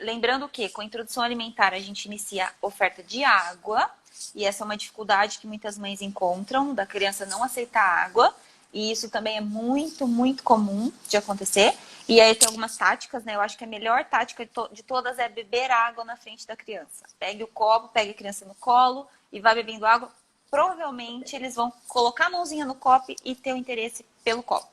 Speaker 1: Lembrando que com a introdução alimentar a gente inicia a oferta de água, e essa é uma dificuldade que muitas mães encontram, da criança não aceitar água. E isso também é muito, muito comum de acontecer. E aí tem algumas táticas, né? Eu acho que a melhor tática de todas é beber água na frente da criança. Pegue o copo, pegue a criança no colo e vai bebendo água. Provavelmente eles vão colocar a mãozinha no copo e ter o interesse pelo copo.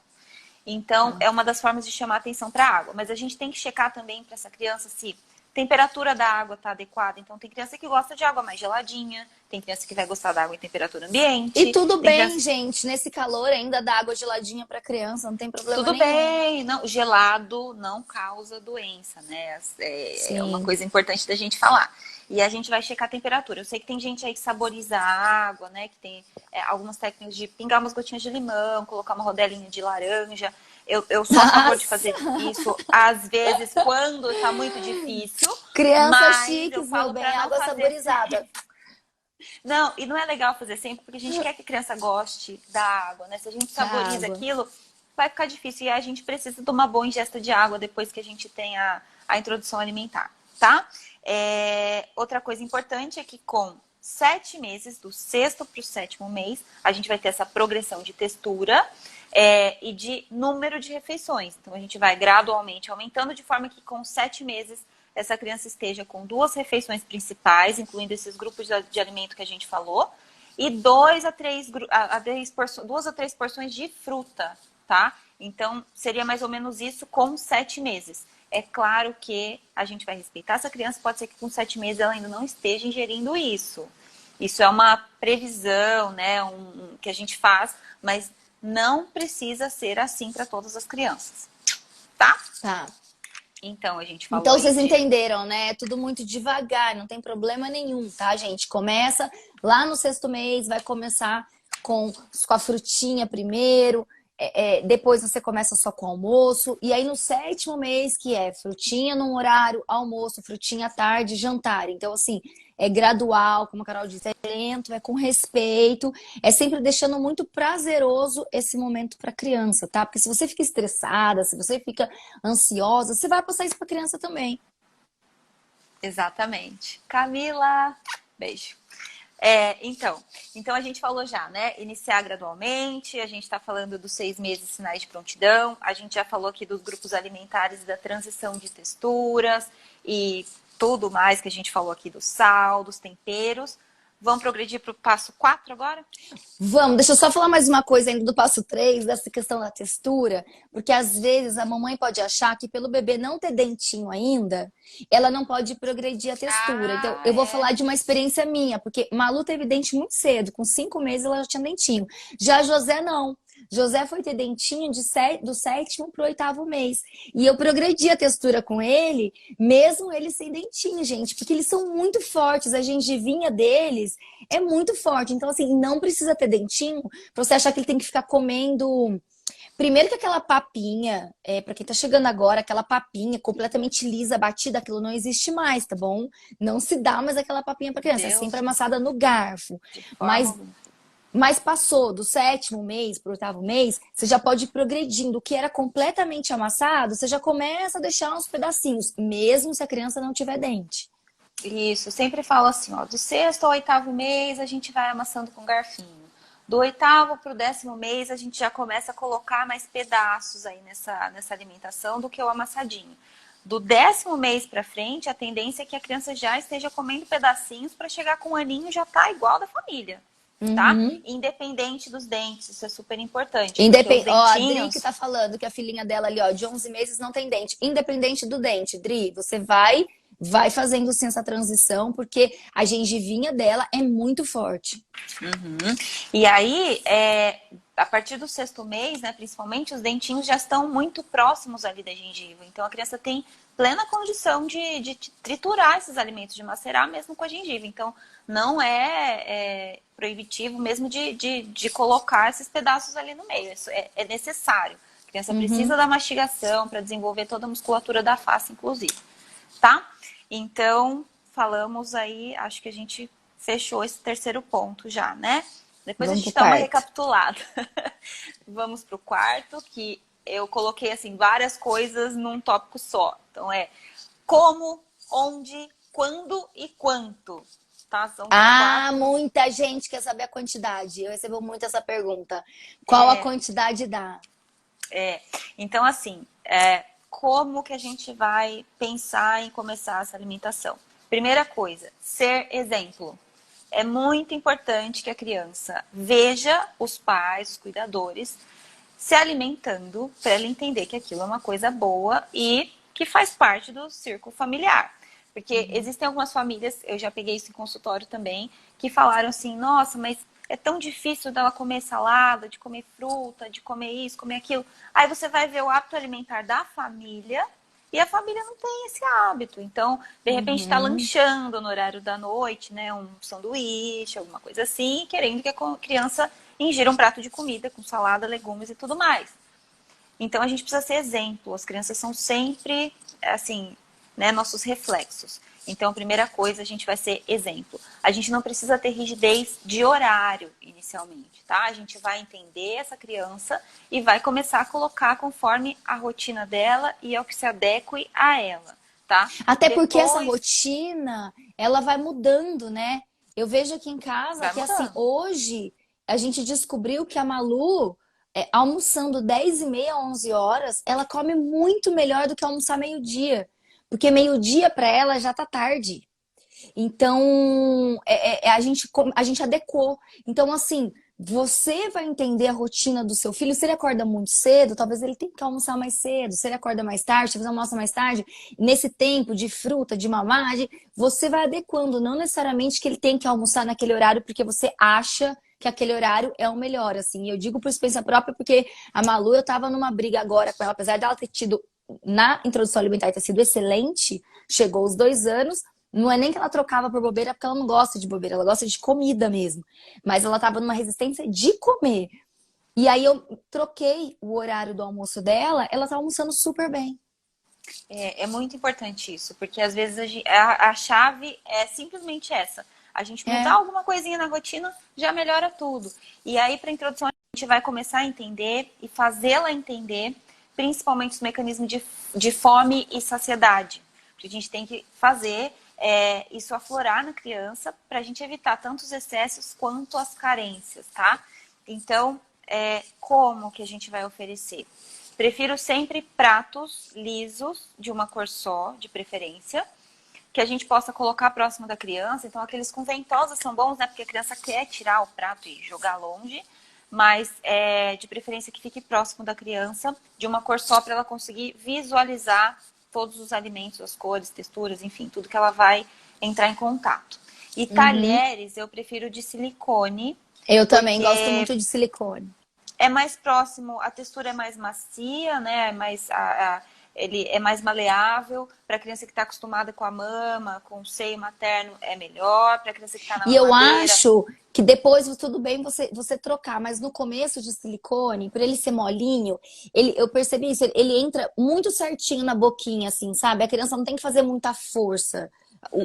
Speaker 1: Então,
Speaker 2: Tá.
Speaker 1: é uma das formas de chamar atenção para a água. Mas a gente tem que checar também para essa criança se a temperatura da água está adequada. Então, tem criança que gosta de água mais geladinha, tem criança que vai gostar da água em temperatura
Speaker 2: E
Speaker 1: ambiente,
Speaker 2: tudo
Speaker 1: tem
Speaker 2: bem,
Speaker 1: criança...
Speaker 2: gente. Nesse calor ainda dá água geladinha pra criança, não tem problema
Speaker 1: Tudo
Speaker 2: nenhum.
Speaker 1: bem, não, gelado não causa doença, né? É uma
Speaker 2: Sim.
Speaker 1: coisa importante da gente falar. E a gente vai checar a temperatura. Eu sei que tem gente aí que saboriza a água, né? Que tem algumas técnicas de pingar umas gotinhas de limão, colocar uma rodelinha de laranja. Eu sou a favor de
Speaker 2: Nossa!
Speaker 1: fazer isso, às vezes, quando tá muito difícil,
Speaker 2: Crianças
Speaker 1: mas eu
Speaker 2: chiques, meu
Speaker 1: falo
Speaker 2: bem,
Speaker 1: para não
Speaker 2: água
Speaker 1: fazer
Speaker 2: saborizada.
Speaker 1: sempre. Não, e não é legal fazer sempre, porque a gente quer que a criança goste da água, né? Se a gente
Speaker 2: Da
Speaker 1: saboriza
Speaker 2: água.
Speaker 1: aquilo, vai ficar difícil. E a gente precisa de uma boa ingesta de água depois que a gente tem a introdução alimentar, tá? Outra coisa importante é que com 7 meses, do sexto para o sétimo mês, a gente vai ter essa progressão de textura e de número de refeições. Então, a gente vai gradualmente aumentando de forma que com 7 meses essa criança esteja com 2 refeições principais, incluindo esses grupos de alimento que a gente falou, e 2 a 3 porções de fruta, tá? Então, seria mais ou menos isso com 7 meses. É claro que a gente vai respeitar essa criança, pode ser que com 7 meses ela ainda não esteja ingerindo isso. Isso é uma previsão, né, que a gente faz, mas não precisa ser assim para todas as crianças, tá?
Speaker 2: Tá.
Speaker 1: Então, a gente falou
Speaker 2: Então
Speaker 1: aí
Speaker 2: vocês
Speaker 1: de...
Speaker 2: entenderam, né? É tudo muito devagar, não tem problema nenhum, tá, gente? Começa lá no sexto mês, vai começar com a frutinha primeiro, depois você começa só com o almoço, e aí no sétimo mês, que é frutinha num horário, almoço, frutinha à tarde, jantar. Então, assim, é gradual, como a Carol disse, é lento, é com respeito, é sempre deixando muito prazeroso esse momento para a criança, tá? Porque se você fica estressada, se você fica ansiosa, você vai passar isso para a criança também.
Speaker 1: Exatamente. Camila, beijo. Então a gente falou já, né? Iniciar gradualmente, a gente está falando dos 6 meses sinais de prontidão, a gente já falou aqui dos grupos alimentares e da transição de texturas e tudo mais que a gente falou aqui do sal, dos temperos. Vamos progredir para o passo 4 agora?
Speaker 2: Vamos, deixa eu só falar mais uma coisa ainda do passo 3 dessa questão da textura, porque às vezes a mamãe pode achar que pelo bebê não ter dentinho ainda, ela não pode progredir a textura. Então,
Speaker 1: Ah,
Speaker 2: eu vou falar de uma experiência minha, porque Malu teve dente muito cedo, com 5 meses ela já tinha dentinho. Já José não. José foi ter dentinho do sétimo pro oitavo mês. E eu progredi a textura com ele, mesmo ele sem dentinho, gente, porque eles são muito fortes, a gengivinha deles é muito forte. Então, assim, não precisa ter dentinho pra você achar que ele tem que ficar comendo. Primeiro que aquela papinha, para quem tá chegando agora, aquela papinha completamente lisa, batida, aquilo não existe mais, tá bom? Não se dá mais aquela papinha pra criança, é sempre
Speaker 1: Deus,
Speaker 2: amassada no garfo.
Speaker 1: de forma
Speaker 2: Mas
Speaker 1: alguma.
Speaker 2: Mas passou do 7º mês para o 8º mês, você já pode ir progredindo. O que era completamente amassado, você já começa a deixar uns pedacinhos, mesmo se a criança não tiver dente.
Speaker 1: Isso, sempre falo assim, ó, do 6º ao 8º mês a gente vai amassando com garfinho. Do 8º para o 10º mês a gente já começa a colocar mais pedaços aí nessa alimentação do que o amassadinho. Do 10º mês para frente, a tendência é que a criança já esteja comendo pedacinhos para chegar com um aninho já tá igual da família, tá?
Speaker 2: Uhum.
Speaker 1: Independente dos dentes, isso é super importante, porque os
Speaker 2: Ó, a Dri que
Speaker 1: dentinhos...
Speaker 2: tá falando que a filhinha dela ali, ó, de 11 meses não tem dente. Independente do dente, Dri, você vai fazendo sim essa transição, porque a gengivinha dela é muito forte.
Speaker 1: Uhum. E aí, a partir do 6º mês, né, principalmente, os dentinhos já estão muito próximos ali da gengiva. Então, a criança tem plena condição de triturar esses alimentos, de macerar mesmo com a gengiva. Então, não é proibitivo mesmo de colocar esses pedaços ali no meio. Isso é necessário. A criança
Speaker 2: Uhum.
Speaker 1: precisa da mastigação para desenvolver toda a musculatura da face, inclusive. Tá? Então, falamos aí, acho que a gente fechou esse terceiro ponto já, né? Depois a
Speaker 2: Vamos pro
Speaker 1: gente dá uma
Speaker 2: quarto.
Speaker 1: recapitulada. Vamos pro quarto, que eu coloquei assim várias coisas num tópico só. Então como, onde, quando e quanto. Tá? São
Speaker 2: Ah,
Speaker 1: 4.
Speaker 2: muita gente quer saber a quantidade. Eu recebo muito essa pergunta. Qual a quantidade dá?
Speaker 1: Então, assim, como que a gente vai pensar em começar essa alimentação? Primeira coisa, ser exemplo. É muito importante que a criança veja os pais, os cuidadores, se alimentando para ela entender que aquilo é uma coisa boa e que faz parte do círculo familiar. Porque
Speaker 2: Uhum.
Speaker 1: existem algumas famílias, eu já peguei isso em consultório também, que falaram assim, nossa, mas é tão difícil dela comer salada, de comer fruta, de comer isso, comer aquilo. Aí você vai ver o hábito alimentar da família e a família não tem esse hábito. Então, de repente, está
Speaker 2: Uhum.
Speaker 1: lanchando no horário da noite, né? Um sanduíche, alguma coisa assim, querendo que a criança ingira um prato de comida com salada, legumes e tudo mais. Então, a gente precisa ser exemplo. As crianças são sempre, assim, né, nossos reflexos. Então, a primeira coisa, a gente vai ser exemplo. A gente não precisa ter rigidez de horário inicialmente, tá? A gente vai entender essa criança e vai começar a colocar conforme a rotina dela e ao que se adeque a ela, tá?
Speaker 2: Até porque essa
Speaker 1: Depois,
Speaker 2: rotina, ela vai mudando, né? Eu vejo aqui em casa
Speaker 1: vai
Speaker 2: que, assim,
Speaker 1: mudando.
Speaker 2: hoje a gente descobriu que a Malu, almoçando 10h30, 11 horas, ela come muito melhor do que almoçar meio-dia. Porque meio-dia para ela já tá tarde. Então, a gente adequou. Então, assim, você vai entender a rotina do seu filho. Se ele acorda muito cedo, talvez ele tenha que almoçar mais cedo. Se ele acorda mais tarde, talvez almoça mais tarde. Nesse tempo de fruta, de mamagem, você vai adequando. Não necessariamente que ele tem que almoçar naquele horário porque você acha que aquele horário é o melhor, assim. Eu digo por experiência própria porque a Malu, eu tava numa briga agora com ela, apesar dela ter tido na introdução alimentar ter sido excelente, chegou os 2 anos, não é nem que ela trocava por bobeira, porque ela não gosta de bobeira, ela gosta de comida mesmo. Mas ela tava numa resistência de comer. E aí eu troquei o horário do almoço dela, ela tá almoçando super bem.
Speaker 1: É muito importante isso, porque às vezes a chave é simplesmente essa. A gente mudar
Speaker 2: É.
Speaker 1: alguma coisinha na rotina já melhora tudo. E aí, para a introdução, a gente vai começar a entender e fazê-la entender, principalmente os mecanismos de fome e saciedade. Porque a gente tem que fazer isso aflorar na criança para a gente evitar tanto os excessos quanto as carências, tá? Então, como que a gente vai oferecer? Prefiro sempre pratos lisos, de uma cor só, de preferência, que a gente possa colocar próximo da criança. Então, aqueles com ventosa são bons, né? Porque a criança quer tirar o prato e jogar longe, mas de preferência que fique próximo da criança, de uma cor só, para ela conseguir visualizar todos os alimentos, as cores, texturas, enfim, tudo que ela vai entrar em contato. E
Speaker 2: Uhum.
Speaker 1: talheres eu prefiro de silicone,
Speaker 2: Eu também gosto
Speaker 1: porque
Speaker 2: muito de silicone.
Speaker 1: é mais próximo, a textura é mais macia, né? Ele é mais maleável. Para a criança que está acostumada com a mama, com o seio materno, é melhor. Para a criança que está na
Speaker 2: E eu
Speaker 1: mamadeira,
Speaker 2: acho que depois tudo bem você trocar, mas no começo de silicone, por ele ser molinho, eu percebi isso, ele entra muito certinho na boquinha, assim, sabe? A criança não tem que fazer muita força.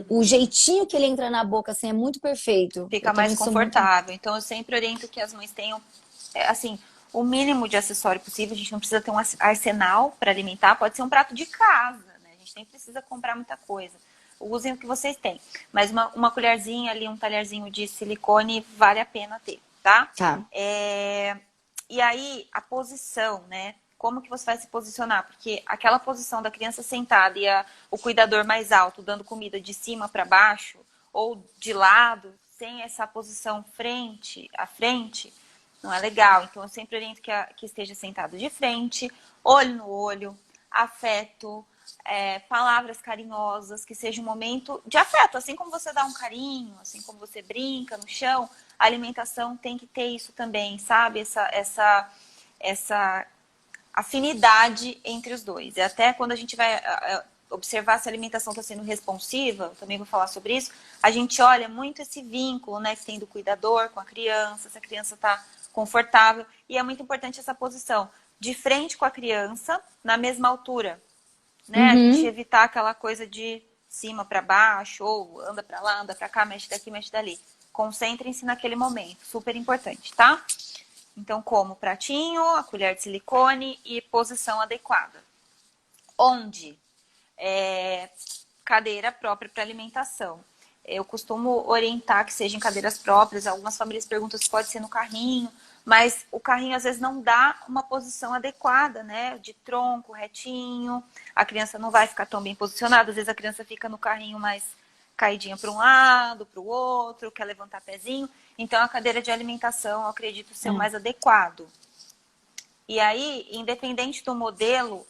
Speaker 2: O jeitinho que ele entra na boca, assim, é muito perfeito.
Speaker 1: Fica
Speaker 2: Eu
Speaker 1: mais
Speaker 2: também sou muito...
Speaker 1: confortável. Então, eu sempre oriento que as mães tenham, assim, o mínimo de acessório possível. A gente não precisa ter um arsenal para alimentar. Pode ser um prato de casa, né? A gente nem precisa comprar muita coisa. Usem o que vocês têm. Mas uma colherzinha ali, um talherzinho de silicone, vale a pena ter, tá?
Speaker 2: Tá.
Speaker 1: E aí, a posição, né? Como que você vai se posicionar? Porque aquela posição da criança sentada e o cuidador mais alto dando comida de cima para baixo ou de lado, sem essa posição frente a frente, não é legal. Então, eu sempre oriento que esteja sentado de frente, olho no olho, afeto, palavras carinhosas, que seja um momento de afeto. Assim como você dá um carinho, assim como você brinca no chão, a alimentação tem que ter isso também, sabe? Essa afinidade entre os dois. E até quando a gente vai observar se a alimentação está sendo responsiva, eu também vou falar sobre isso, a gente olha muito esse vínculo, né, que tem do cuidador com a criança, se a criança está confortável. E é muito importante essa posição de frente com a criança, na mesma altura, né? A gente
Speaker 2: Uhum.
Speaker 1: evitar aquela coisa de cima para baixo, ou anda para lá, anda para cá, mexe daqui, mexe dali. Concentrem-se naquele momento, super importante, tá? Então, como pratinho, a colher de silicone e posição adequada. Onde? Cadeira própria para alimentação. Eu costumo orientar que sejam cadeiras próprias. Algumas famílias perguntam se pode ser no carrinho, mas o carrinho às vezes não dá uma posição adequada, né? De tronco, retinho. A criança não vai ficar tão bem posicionada. Às vezes a criança fica no carrinho mais caidinha para um lado, para o outro, quer levantar pezinho. Então, a cadeira de alimentação, eu acredito ser o mais adequado. E aí, independente do modelo,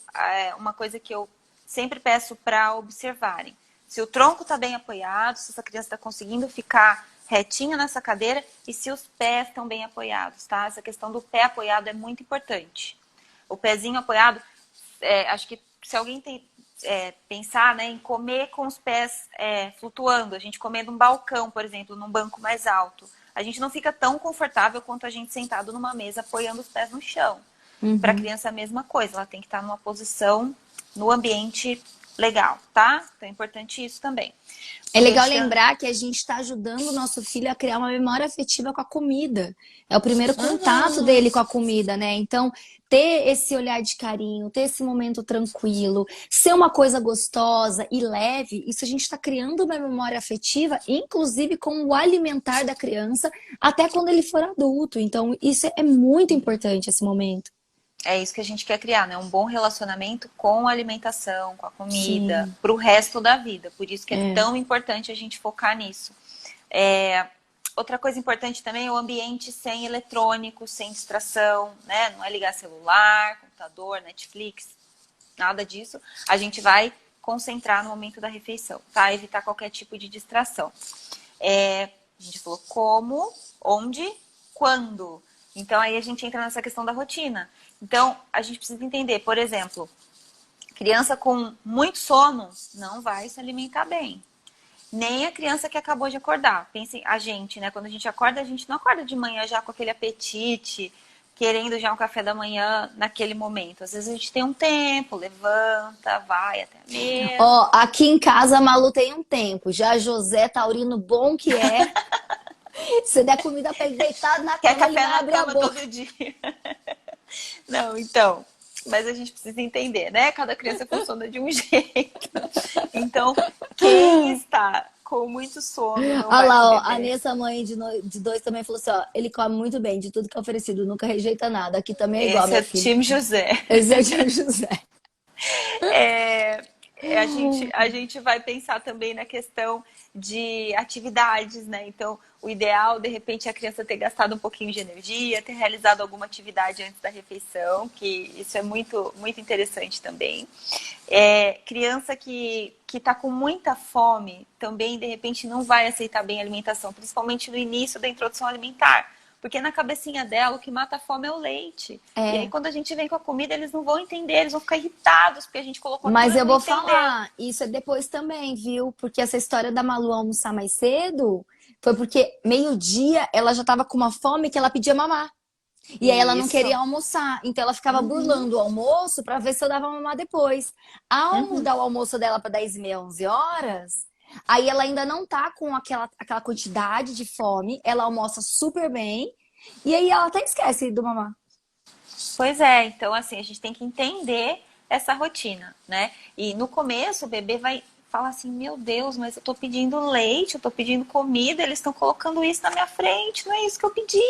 Speaker 1: uma coisa que eu sempre peço para observarem. Se o tronco está bem apoiado, se essa criança está conseguindo ficar retinha nessa cadeira e se os pés estão bem apoiados, tá? Essa questão do pé apoiado é muito importante. O pezinho apoiado, acho que se alguém tem, pensar, né, em comer com os pés flutuando, a gente comer num balcão, por exemplo, num banco mais alto, a gente não fica tão confortável quanto a gente sentado numa mesa apoiando os pés no chão. Para a
Speaker 2: Uhum.
Speaker 1: criança é a mesma coisa, ela tem que estar numa posição no ambiente legal, tá? Então é importante isso também.
Speaker 2: É
Speaker 1: Porque a
Speaker 2: legal
Speaker 1: gente tem...
Speaker 2: lembrar que a gente está ajudando o nosso filho a criar uma memória afetiva com a comida. É o primeiro contato dele com a comida, né? Então, ter esse olhar de carinho, ter esse momento tranquilo, ser uma coisa gostosa e leve, isso a gente está criando uma memória afetiva, inclusive com o alimentar da criança, até quando ele for adulto. Então, isso é muito importante, esse momento.
Speaker 1: É isso que a gente quer criar, né? Um bom relacionamento com a alimentação, com a comida,
Speaker 2: Sim,
Speaker 1: para o resto da vida. Por isso que é
Speaker 2: é.
Speaker 1: tão importante a gente focar nisso. Outra coisa importante também é o ambiente sem eletrônicos, sem distração, né? Não é ligar celular, computador, Netflix, nada disso. A gente vai concentrar no momento da refeição, tá? Evitar qualquer tipo de distração. A gente falou como, onde, quando. Então, aí a gente entra nessa questão da rotina. Então, a gente precisa entender, por exemplo, criança com muito sono não vai se alimentar bem. Nem a criança que acabou de acordar. Pensem, a gente, né? Quando a gente não acorda de manhã já com aquele apetite, querendo já um café da manhã naquele momento. Às vezes a gente tem um tempo, levanta, vai até a mesa.
Speaker 2: Ó, aqui em casa a Malu tem um tempo. Já José, taurino bom que é, se der comida pra ele deitado na
Speaker 1: Quer
Speaker 2: cama, ele
Speaker 1: café
Speaker 2: vai
Speaker 1: na
Speaker 2: abrir a
Speaker 1: cama
Speaker 2: boca.
Speaker 1: todo dia. Não, então. Mas a gente precisa entender, né? Cada criança funciona de um jeito. Então, quem está com muito sono não
Speaker 2: Olha
Speaker 1: vai
Speaker 2: lá, ó,
Speaker 1: comer
Speaker 2: a
Speaker 1: bem.
Speaker 2: Nessa, mãe de dois, também falou assim, ó, ele come muito bem, de tudo que é oferecido, nunca rejeita nada. Aqui também é igual,
Speaker 1: Esse é
Speaker 2: minha
Speaker 1: o
Speaker 2: filha.
Speaker 1: time José.
Speaker 2: Esse é o Tiago José.
Speaker 1: É, a gente vai pensar também na questão de atividades, né? Então, o ideal, de repente, é a criança ter gastado um pouquinho de energia, ter realizado alguma atividade antes da refeição, que isso é muito, muito interessante também. Criança que está com muita fome também, de repente, não vai aceitar bem a alimentação, principalmente no início da introdução alimentar. Porque na cabecinha dela, o que mata a fome é o leite. E aí,
Speaker 2: É,
Speaker 1: quando a gente vem com a comida, eles não vão entender, eles vão ficar irritados, porque a gente colocou aquilo
Speaker 2: mas
Speaker 1: e
Speaker 2: eu
Speaker 1: não
Speaker 2: vou
Speaker 1: entendeu.
Speaker 2: falar, isso é depois também, viu? Porque essa história da Malu almoçar mais cedo foi porque meio-dia ela já tava com uma fome que ela pedia mamar. E aí ela não queria
Speaker 1: Isso.
Speaker 2: almoçar, então ela ficava
Speaker 1: Uhum,
Speaker 2: burlando o almoço pra ver se eu dava mamar depois. Ao
Speaker 1: uhum.
Speaker 2: mudar o almoço dela pra 10h30, 11 horas, Aí ela ainda não tá com aquela quantidade de fome, ela almoça super bem, e aí ela até esquece do mamar.
Speaker 1: Pois é, então assim, a gente tem que entender essa rotina, né? E no começo o bebê vai falar assim, meu Deus, mas eu tô pedindo leite, eu tô pedindo comida, eles estão colocando isso na minha frente, não é isso que eu pedi.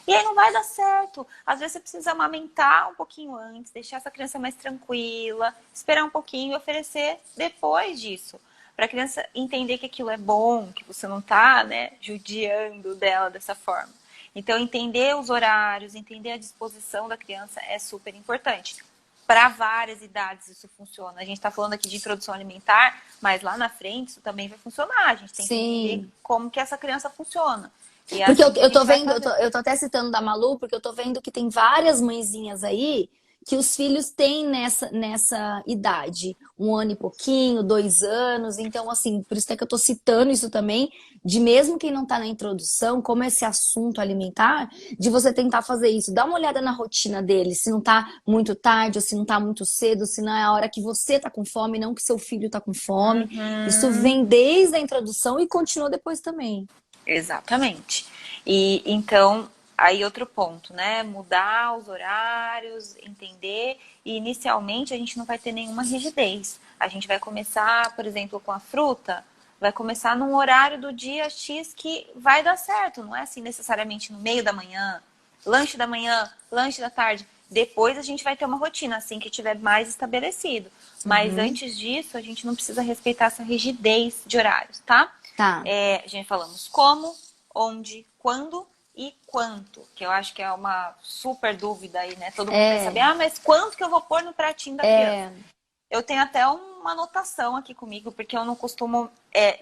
Speaker 1: E aí não vai dar certo. Às vezes você precisa amamentar um pouquinho antes, deixar essa criança mais tranquila, esperar um pouquinho e oferecer depois disso. Para a criança entender que aquilo é bom, que você não tá, né, judiando dela dessa forma. Então, entender os horários, entender a disposição da criança é super importante. Para várias idades isso funciona. A gente está falando aqui de introdução alimentar, mas lá na frente isso também vai funcionar. A gente tem que entender
Speaker 2: Sim.
Speaker 1: como que essa criança funciona. E é
Speaker 2: Porque
Speaker 1: assim que a
Speaker 2: eu tô
Speaker 1: gente vai
Speaker 2: vendo,
Speaker 1: fazer.
Speaker 2: eu tô até citando da Malu, porque eu tô vendo que tem várias mãezinhas aí que os filhos têm nessa idade. 1 ano e pouquinho, 2 anos. Então, assim, por isso é que eu tô citando isso também, de mesmo quem não tá na introdução, como esse assunto alimentar, de você tentar fazer isso. Dá uma olhada na rotina deles, se não tá muito tarde, ou se não tá muito cedo, se não é a hora que você tá com fome, não que seu filho tá com fome. Isso
Speaker 1: Uhum.
Speaker 2: vem desde a introdução e continua depois também.
Speaker 1: Exatamente. E então, aí outro ponto, né? Mudar os horários, entender. E inicialmente a gente não vai ter nenhuma rigidez. A gente vai começar, por exemplo, com a fruta, vai começar num horário do dia X que vai dar certo. Não é assim necessariamente no meio da manhã, lanche da tarde. Depois a gente vai ter uma rotina, assim que tiver mais estabelecido. Mas
Speaker 2: Uhum.
Speaker 1: antes disso, a gente não precisa respeitar essa rigidez de horários, tá?
Speaker 2: Tá.
Speaker 1: A gente falamos como, onde, quando e quanto, que eu acho que é uma super dúvida aí, né? Todo mundo quer saber,
Speaker 2: É,
Speaker 1: mas quanto que eu vou pôr no pratinho da criança?
Speaker 2: é.
Speaker 1: Eu tenho até uma anotação aqui comigo, porque eu não costumo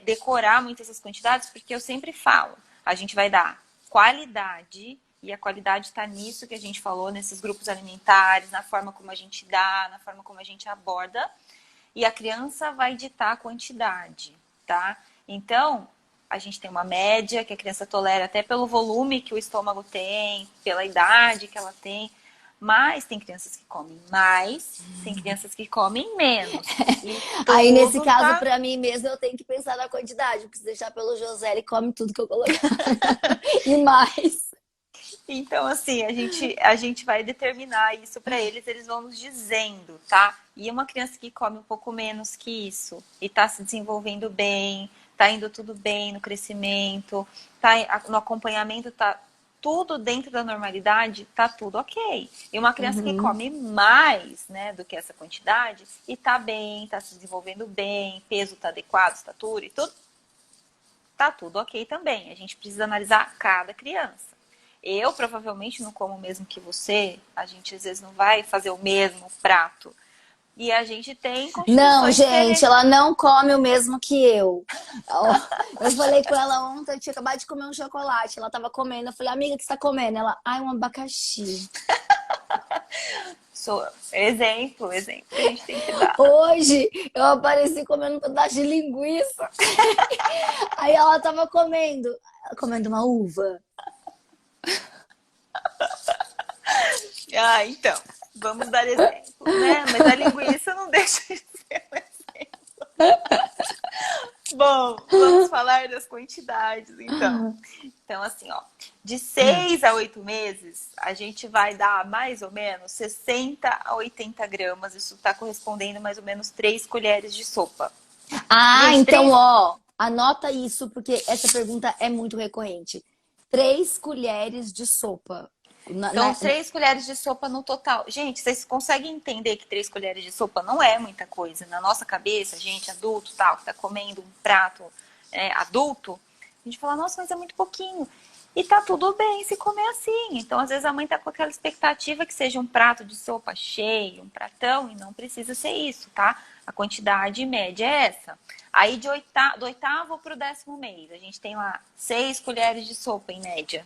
Speaker 1: decorar muito essas quantidades, porque eu sempre falo, a gente vai dar qualidade, e a qualidade está nisso que a gente falou, nesses grupos alimentares, na forma como a gente dá, na forma como a gente aborda, e a criança vai ditar a quantidade, tá? Então, a gente tem uma média que a criança tolera até pelo volume que o estômago tem, pela idade que ela tem, mas tem crianças que comem mais, tem crianças que comem menos. E
Speaker 2: Aí, nesse
Speaker 1: tudo
Speaker 2: caso,
Speaker 1: tá.
Speaker 2: pra mim mesmo, eu tenho que pensar na quantidade, porque se deixar pelo José, ele come tudo que eu colocar. E mais.
Speaker 1: Então, assim, a gente vai determinar isso para eles, eles vão nos dizendo, tá? E uma criança que come um pouco menos que isso e tá se desenvolvendo bem, tá indo tudo bem no crescimento, tá no acompanhamento, tá tudo dentro da normalidade, tá tudo ok. E uma criança que
Speaker 2: Uhum.
Speaker 1: come mais, né, do que essa quantidade e tá bem, tá se desenvolvendo bem, peso tá adequado, estatura e tudo, tá tudo ok também. A gente precisa analisar cada criança. Eu provavelmente não como o mesmo que você, a gente às vezes não vai fazer o mesmo prato. E a gente tem
Speaker 2: Não,
Speaker 1: constituições
Speaker 2: gente,
Speaker 1: diferentes.
Speaker 2: ela não come o mesmo que eu. Ó, eu falei com ela ontem, eu tinha acabado de comer um chocolate. Ela tava comendo. Eu falei, amiga, o que você tá comendo? Ela, ai, um abacaxi.
Speaker 1: Sou exemplo que a gente tem que dar.
Speaker 2: Hoje eu apareci comendo um pedaço de linguiça. Aí ela tava comendo uma uva.
Speaker 1: Ah, então, vamos dar exemplos, né? Mas a linguiça não deixa de ser um exemplo. Bom, vamos falar das quantidades, então. Então, assim, ó, de 6 a 8 meses, a gente vai dar mais ou menos 60 a 80 gramas. Isso está correspondendo mais ou menos 3 colheres de sopa.
Speaker 2: Ah,
Speaker 1: Gente,
Speaker 2: então,
Speaker 1: 3
Speaker 2: ó, anota isso, porque essa pergunta é muito recorrente. 3 colheres de sopa.
Speaker 1: são 3 colheres de sopa no total. Gente, vocês conseguem entender que 3 colheres de sopa não é muita coisa? Na nossa cabeça, gente, adulto, tal, que tá comendo um prato adulto, a gente fala, nossa, mas é muito pouquinho. E tá tudo bem se comer assim. Então, às vezes, a mãe tá com aquela expectativa que seja um prato de sopa cheio, um pratão, e não precisa ser isso, tá? A quantidade média é essa. Aí, do oitavo pro 10º mês, a gente tem lá 6 colheres de sopa, em média.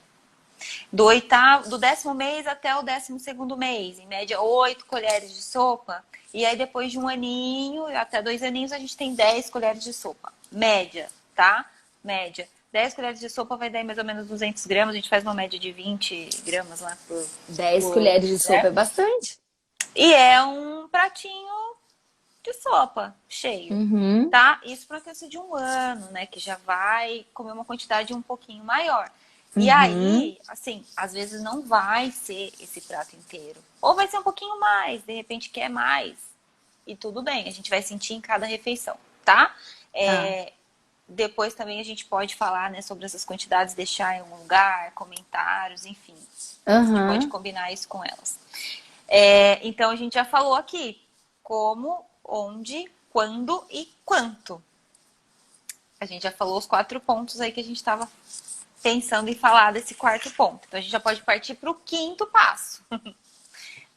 Speaker 1: Do 10º mês até o 12º mês, em média 8 colheres de sopa. E aí depois de um aninho, até 2 aninhos, a gente tem 10 colheres de sopa. Média, tá? Média. 10 colheres de sopa vai dar mais ou menos 200 gramas. A gente faz uma média de 20 gramas lá
Speaker 2: dez colheres de sopa
Speaker 1: né?
Speaker 2: é bastante.
Speaker 1: E é um pratinho de sopa cheio,
Speaker 2: Uhum,
Speaker 1: tá? Isso para criança de 1 ano, né? Que já vai comer uma quantidade um pouquinho maior. E
Speaker 2: uhum.
Speaker 1: aí, assim, às vezes não vai ser esse prato inteiro. Ou vai ser um pouquinho mais, de repente quer mais. E tudo bem, a gente vai sentir em cada refeição, tá?
Speaker 2: Tá.
Speaker 1: É, depois também a gente pode falar, né, sobre essas quantidades, deixar em algum lugar, comentários, enfim. A gente pode
Speaker 2: Aham.
Speaker 1: combinar isso com elas. Então a gente já falou aqui como, onde, quando e quanto. A gente já falou os 4 pontos aí que a gente estava pensando em falar desse quarto ponto. Então a gente já pode partir para o quinto passo,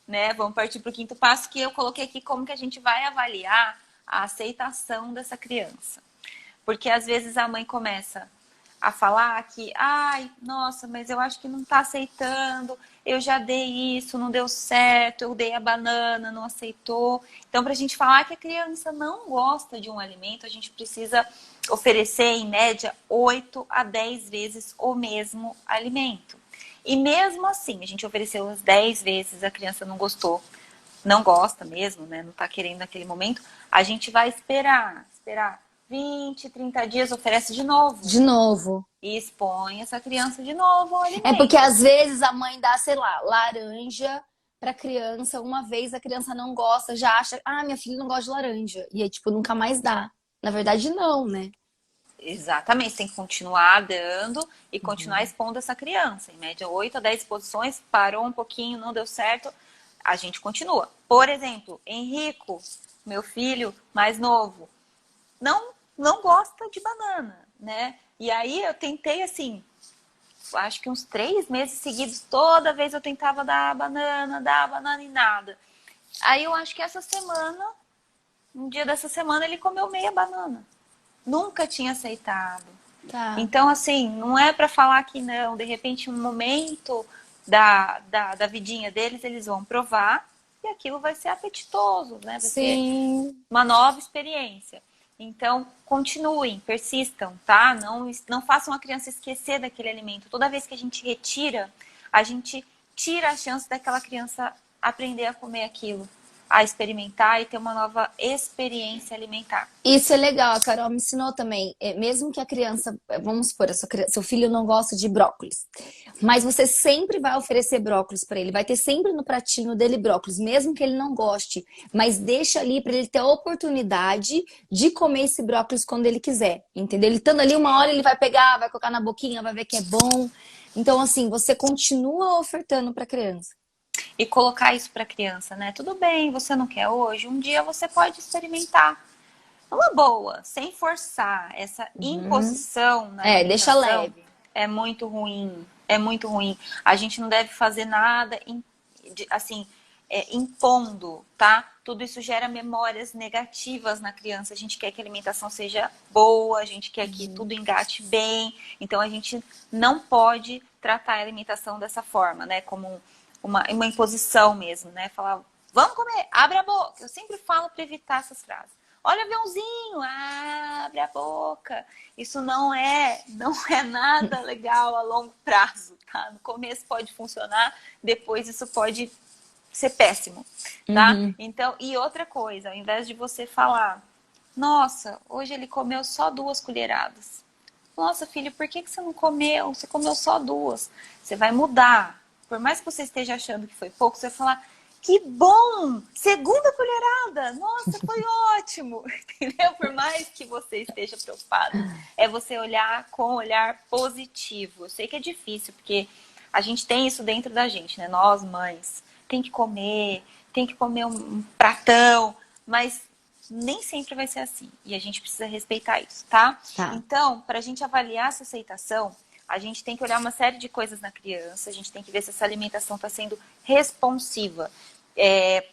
Speaker 1: né? Vamos partir para o quinto passo que eu coloquei aqui como que a gente vai avaliar a aceitação dessa criança. Porque às vezes a mãe começa a falar que, ai, nossa, mas eu acho que não tá aceitando, eu já dei isso, não deu certo, eu dei a banana, não aceitou. Então, para a gente falar que a criança não gosta de um alimento, a gente precisa oferecer, em média, 8 a 10 vezes o mesmo alimento. E mesmo assim, a gente ofereceu as 10 vezes, a criança não gostou, não gosta mesmo, né? Não tá querendo naquele momento, a gente vai esperar 20, 30 dias, oferece de novo.
Speaker 2: De novo.
Speaker 1: E expõe essa criança de novo ao
Speaker 2: É porque
Speaker 1: alimento.
Speaker 2: às vezes a mãe dá, sei lá, laranja pra criança, uma vez a criança não gosta, já acha, ah, minha filha não gosta de laranja. E aí, tipo, nunca mais dá. Na verdade, não, né?
Speaker 1: Exatamente, você tem que continuar dando e continuar
Speaker 2: Uhum.
Speaker 1: expondo essa criança. Em média, 8 a 10 posições, parou um pouquinho, não deu certo, a gente continua. Por exemplo, Henrico, meu filho mais novo, não gosta de banana, né? E aí eu tentei assim, acho que uns 3 meses seguidos, toda vez eu tentava dar a banana e nada. Aí eu acho que essa semana, um dia dessa semana, ele comeu meia banana. Nunca tinha aceitado.
Speaker 2: Tá.
Speaker 1: Então, assim, não é para falar que não. De repente, um momento da vidinha deles, eles vão provar e aquilo vai ser apetitoso, né? Vai ser
Speaker 2: Sim.
Speaker 1: uma nova experiência. Então, continuem, persistam, tá? Não façam a criança esquecer daquele alimento. Toda vez que a gente retira, a gente tira a chance daquela criança aprender a comer aquilo, a experimentar e ter uma nova experiência alimentar.
Speaker 2: Isso é legal, a Carol me ensinou também. Mesmo que a criança, vamos supor, seu filho não gosta de brócolis, mas você sempre vai oferecer brócolis para ele, vai ter sempre no pratinho dele brócolis, mesmo que ele não goste, mas deixa ali para ele ter a oportunidade de comer esse brócolis quando ele quiser, entendeu? Ele estando ali uma hora ele vai pegar, vai colocar na boquinha, vai ver que é bom. Então assim, você continua ofertando para a criança.
Speaker 1: E colocar isso para a criança, né? Tudo bem, você não quer hoje, um dia você pode experimentar. Uma boa, sem forçar. Essa
Speaker 2: Uhum.
Speaker 1: imposição na
Speaker 2: É, deixa
Speaker 1: alimentação
Speaker 2: leve.
Speaker 1: é muito ruim. É muito ruim. A gente não deve fazer nada assim, impondo, tá? Tudo isso gera memórias negativas na criança. A gente quer que a alimentação seja boa, a gente quer que tudo engate bem. Então a gente não pode tratar a alimentação dessa forma, né? Como uma imposição mesmo, né? Falar, vamos comer, abre a boca. Eu sempre falo para evitar essas frases. Olha o aviãozinho, abre a boca. Isso não é nada legal a longo prazo, tá? No começo pode funcionar, depois isso pode ser péssimo, tá?
Speaker 2: Uhum.
Speaker 1: Então, e outra coisa, ao invés de você falar, nossa, hoje ele comeu só 2 colheradas. Nossa, filho, por que você não comeu? Você comeu só 2. Você vai mudar. Por mais que você esteja achando que foi pouco, você vai falar, que bom! Segunda colherada! Nossa, foi ótimo! Entendeu? Por mais que você esteja preocupado, é você olhar com um olhar positivo. Eu sei que é difícil, porque a gente tem isso dentro da gente, né? Nós, mães, tem que comer um pratão, mas nem sempre vai ser assim. E a gente precisa respeitar isso, tá?
Speaker 2: Tá.
Speaker 1: Então, para a gente avaliar essa aceitação, a gente tem que olhar uma série de coisas na criança, a gente tem que ver se essa alimentação está sendo responsiva. É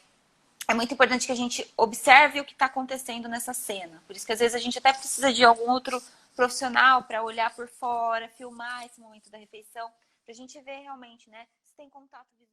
Speaker 1: muito importante que a gente observe o que está acontecendo nessa cena. Por isso que às vezes a gente até precisa de algum outro profissional para olhar por fora, filmar esse momento da refeição, para a gente ver realmente, né, se tem contato visual.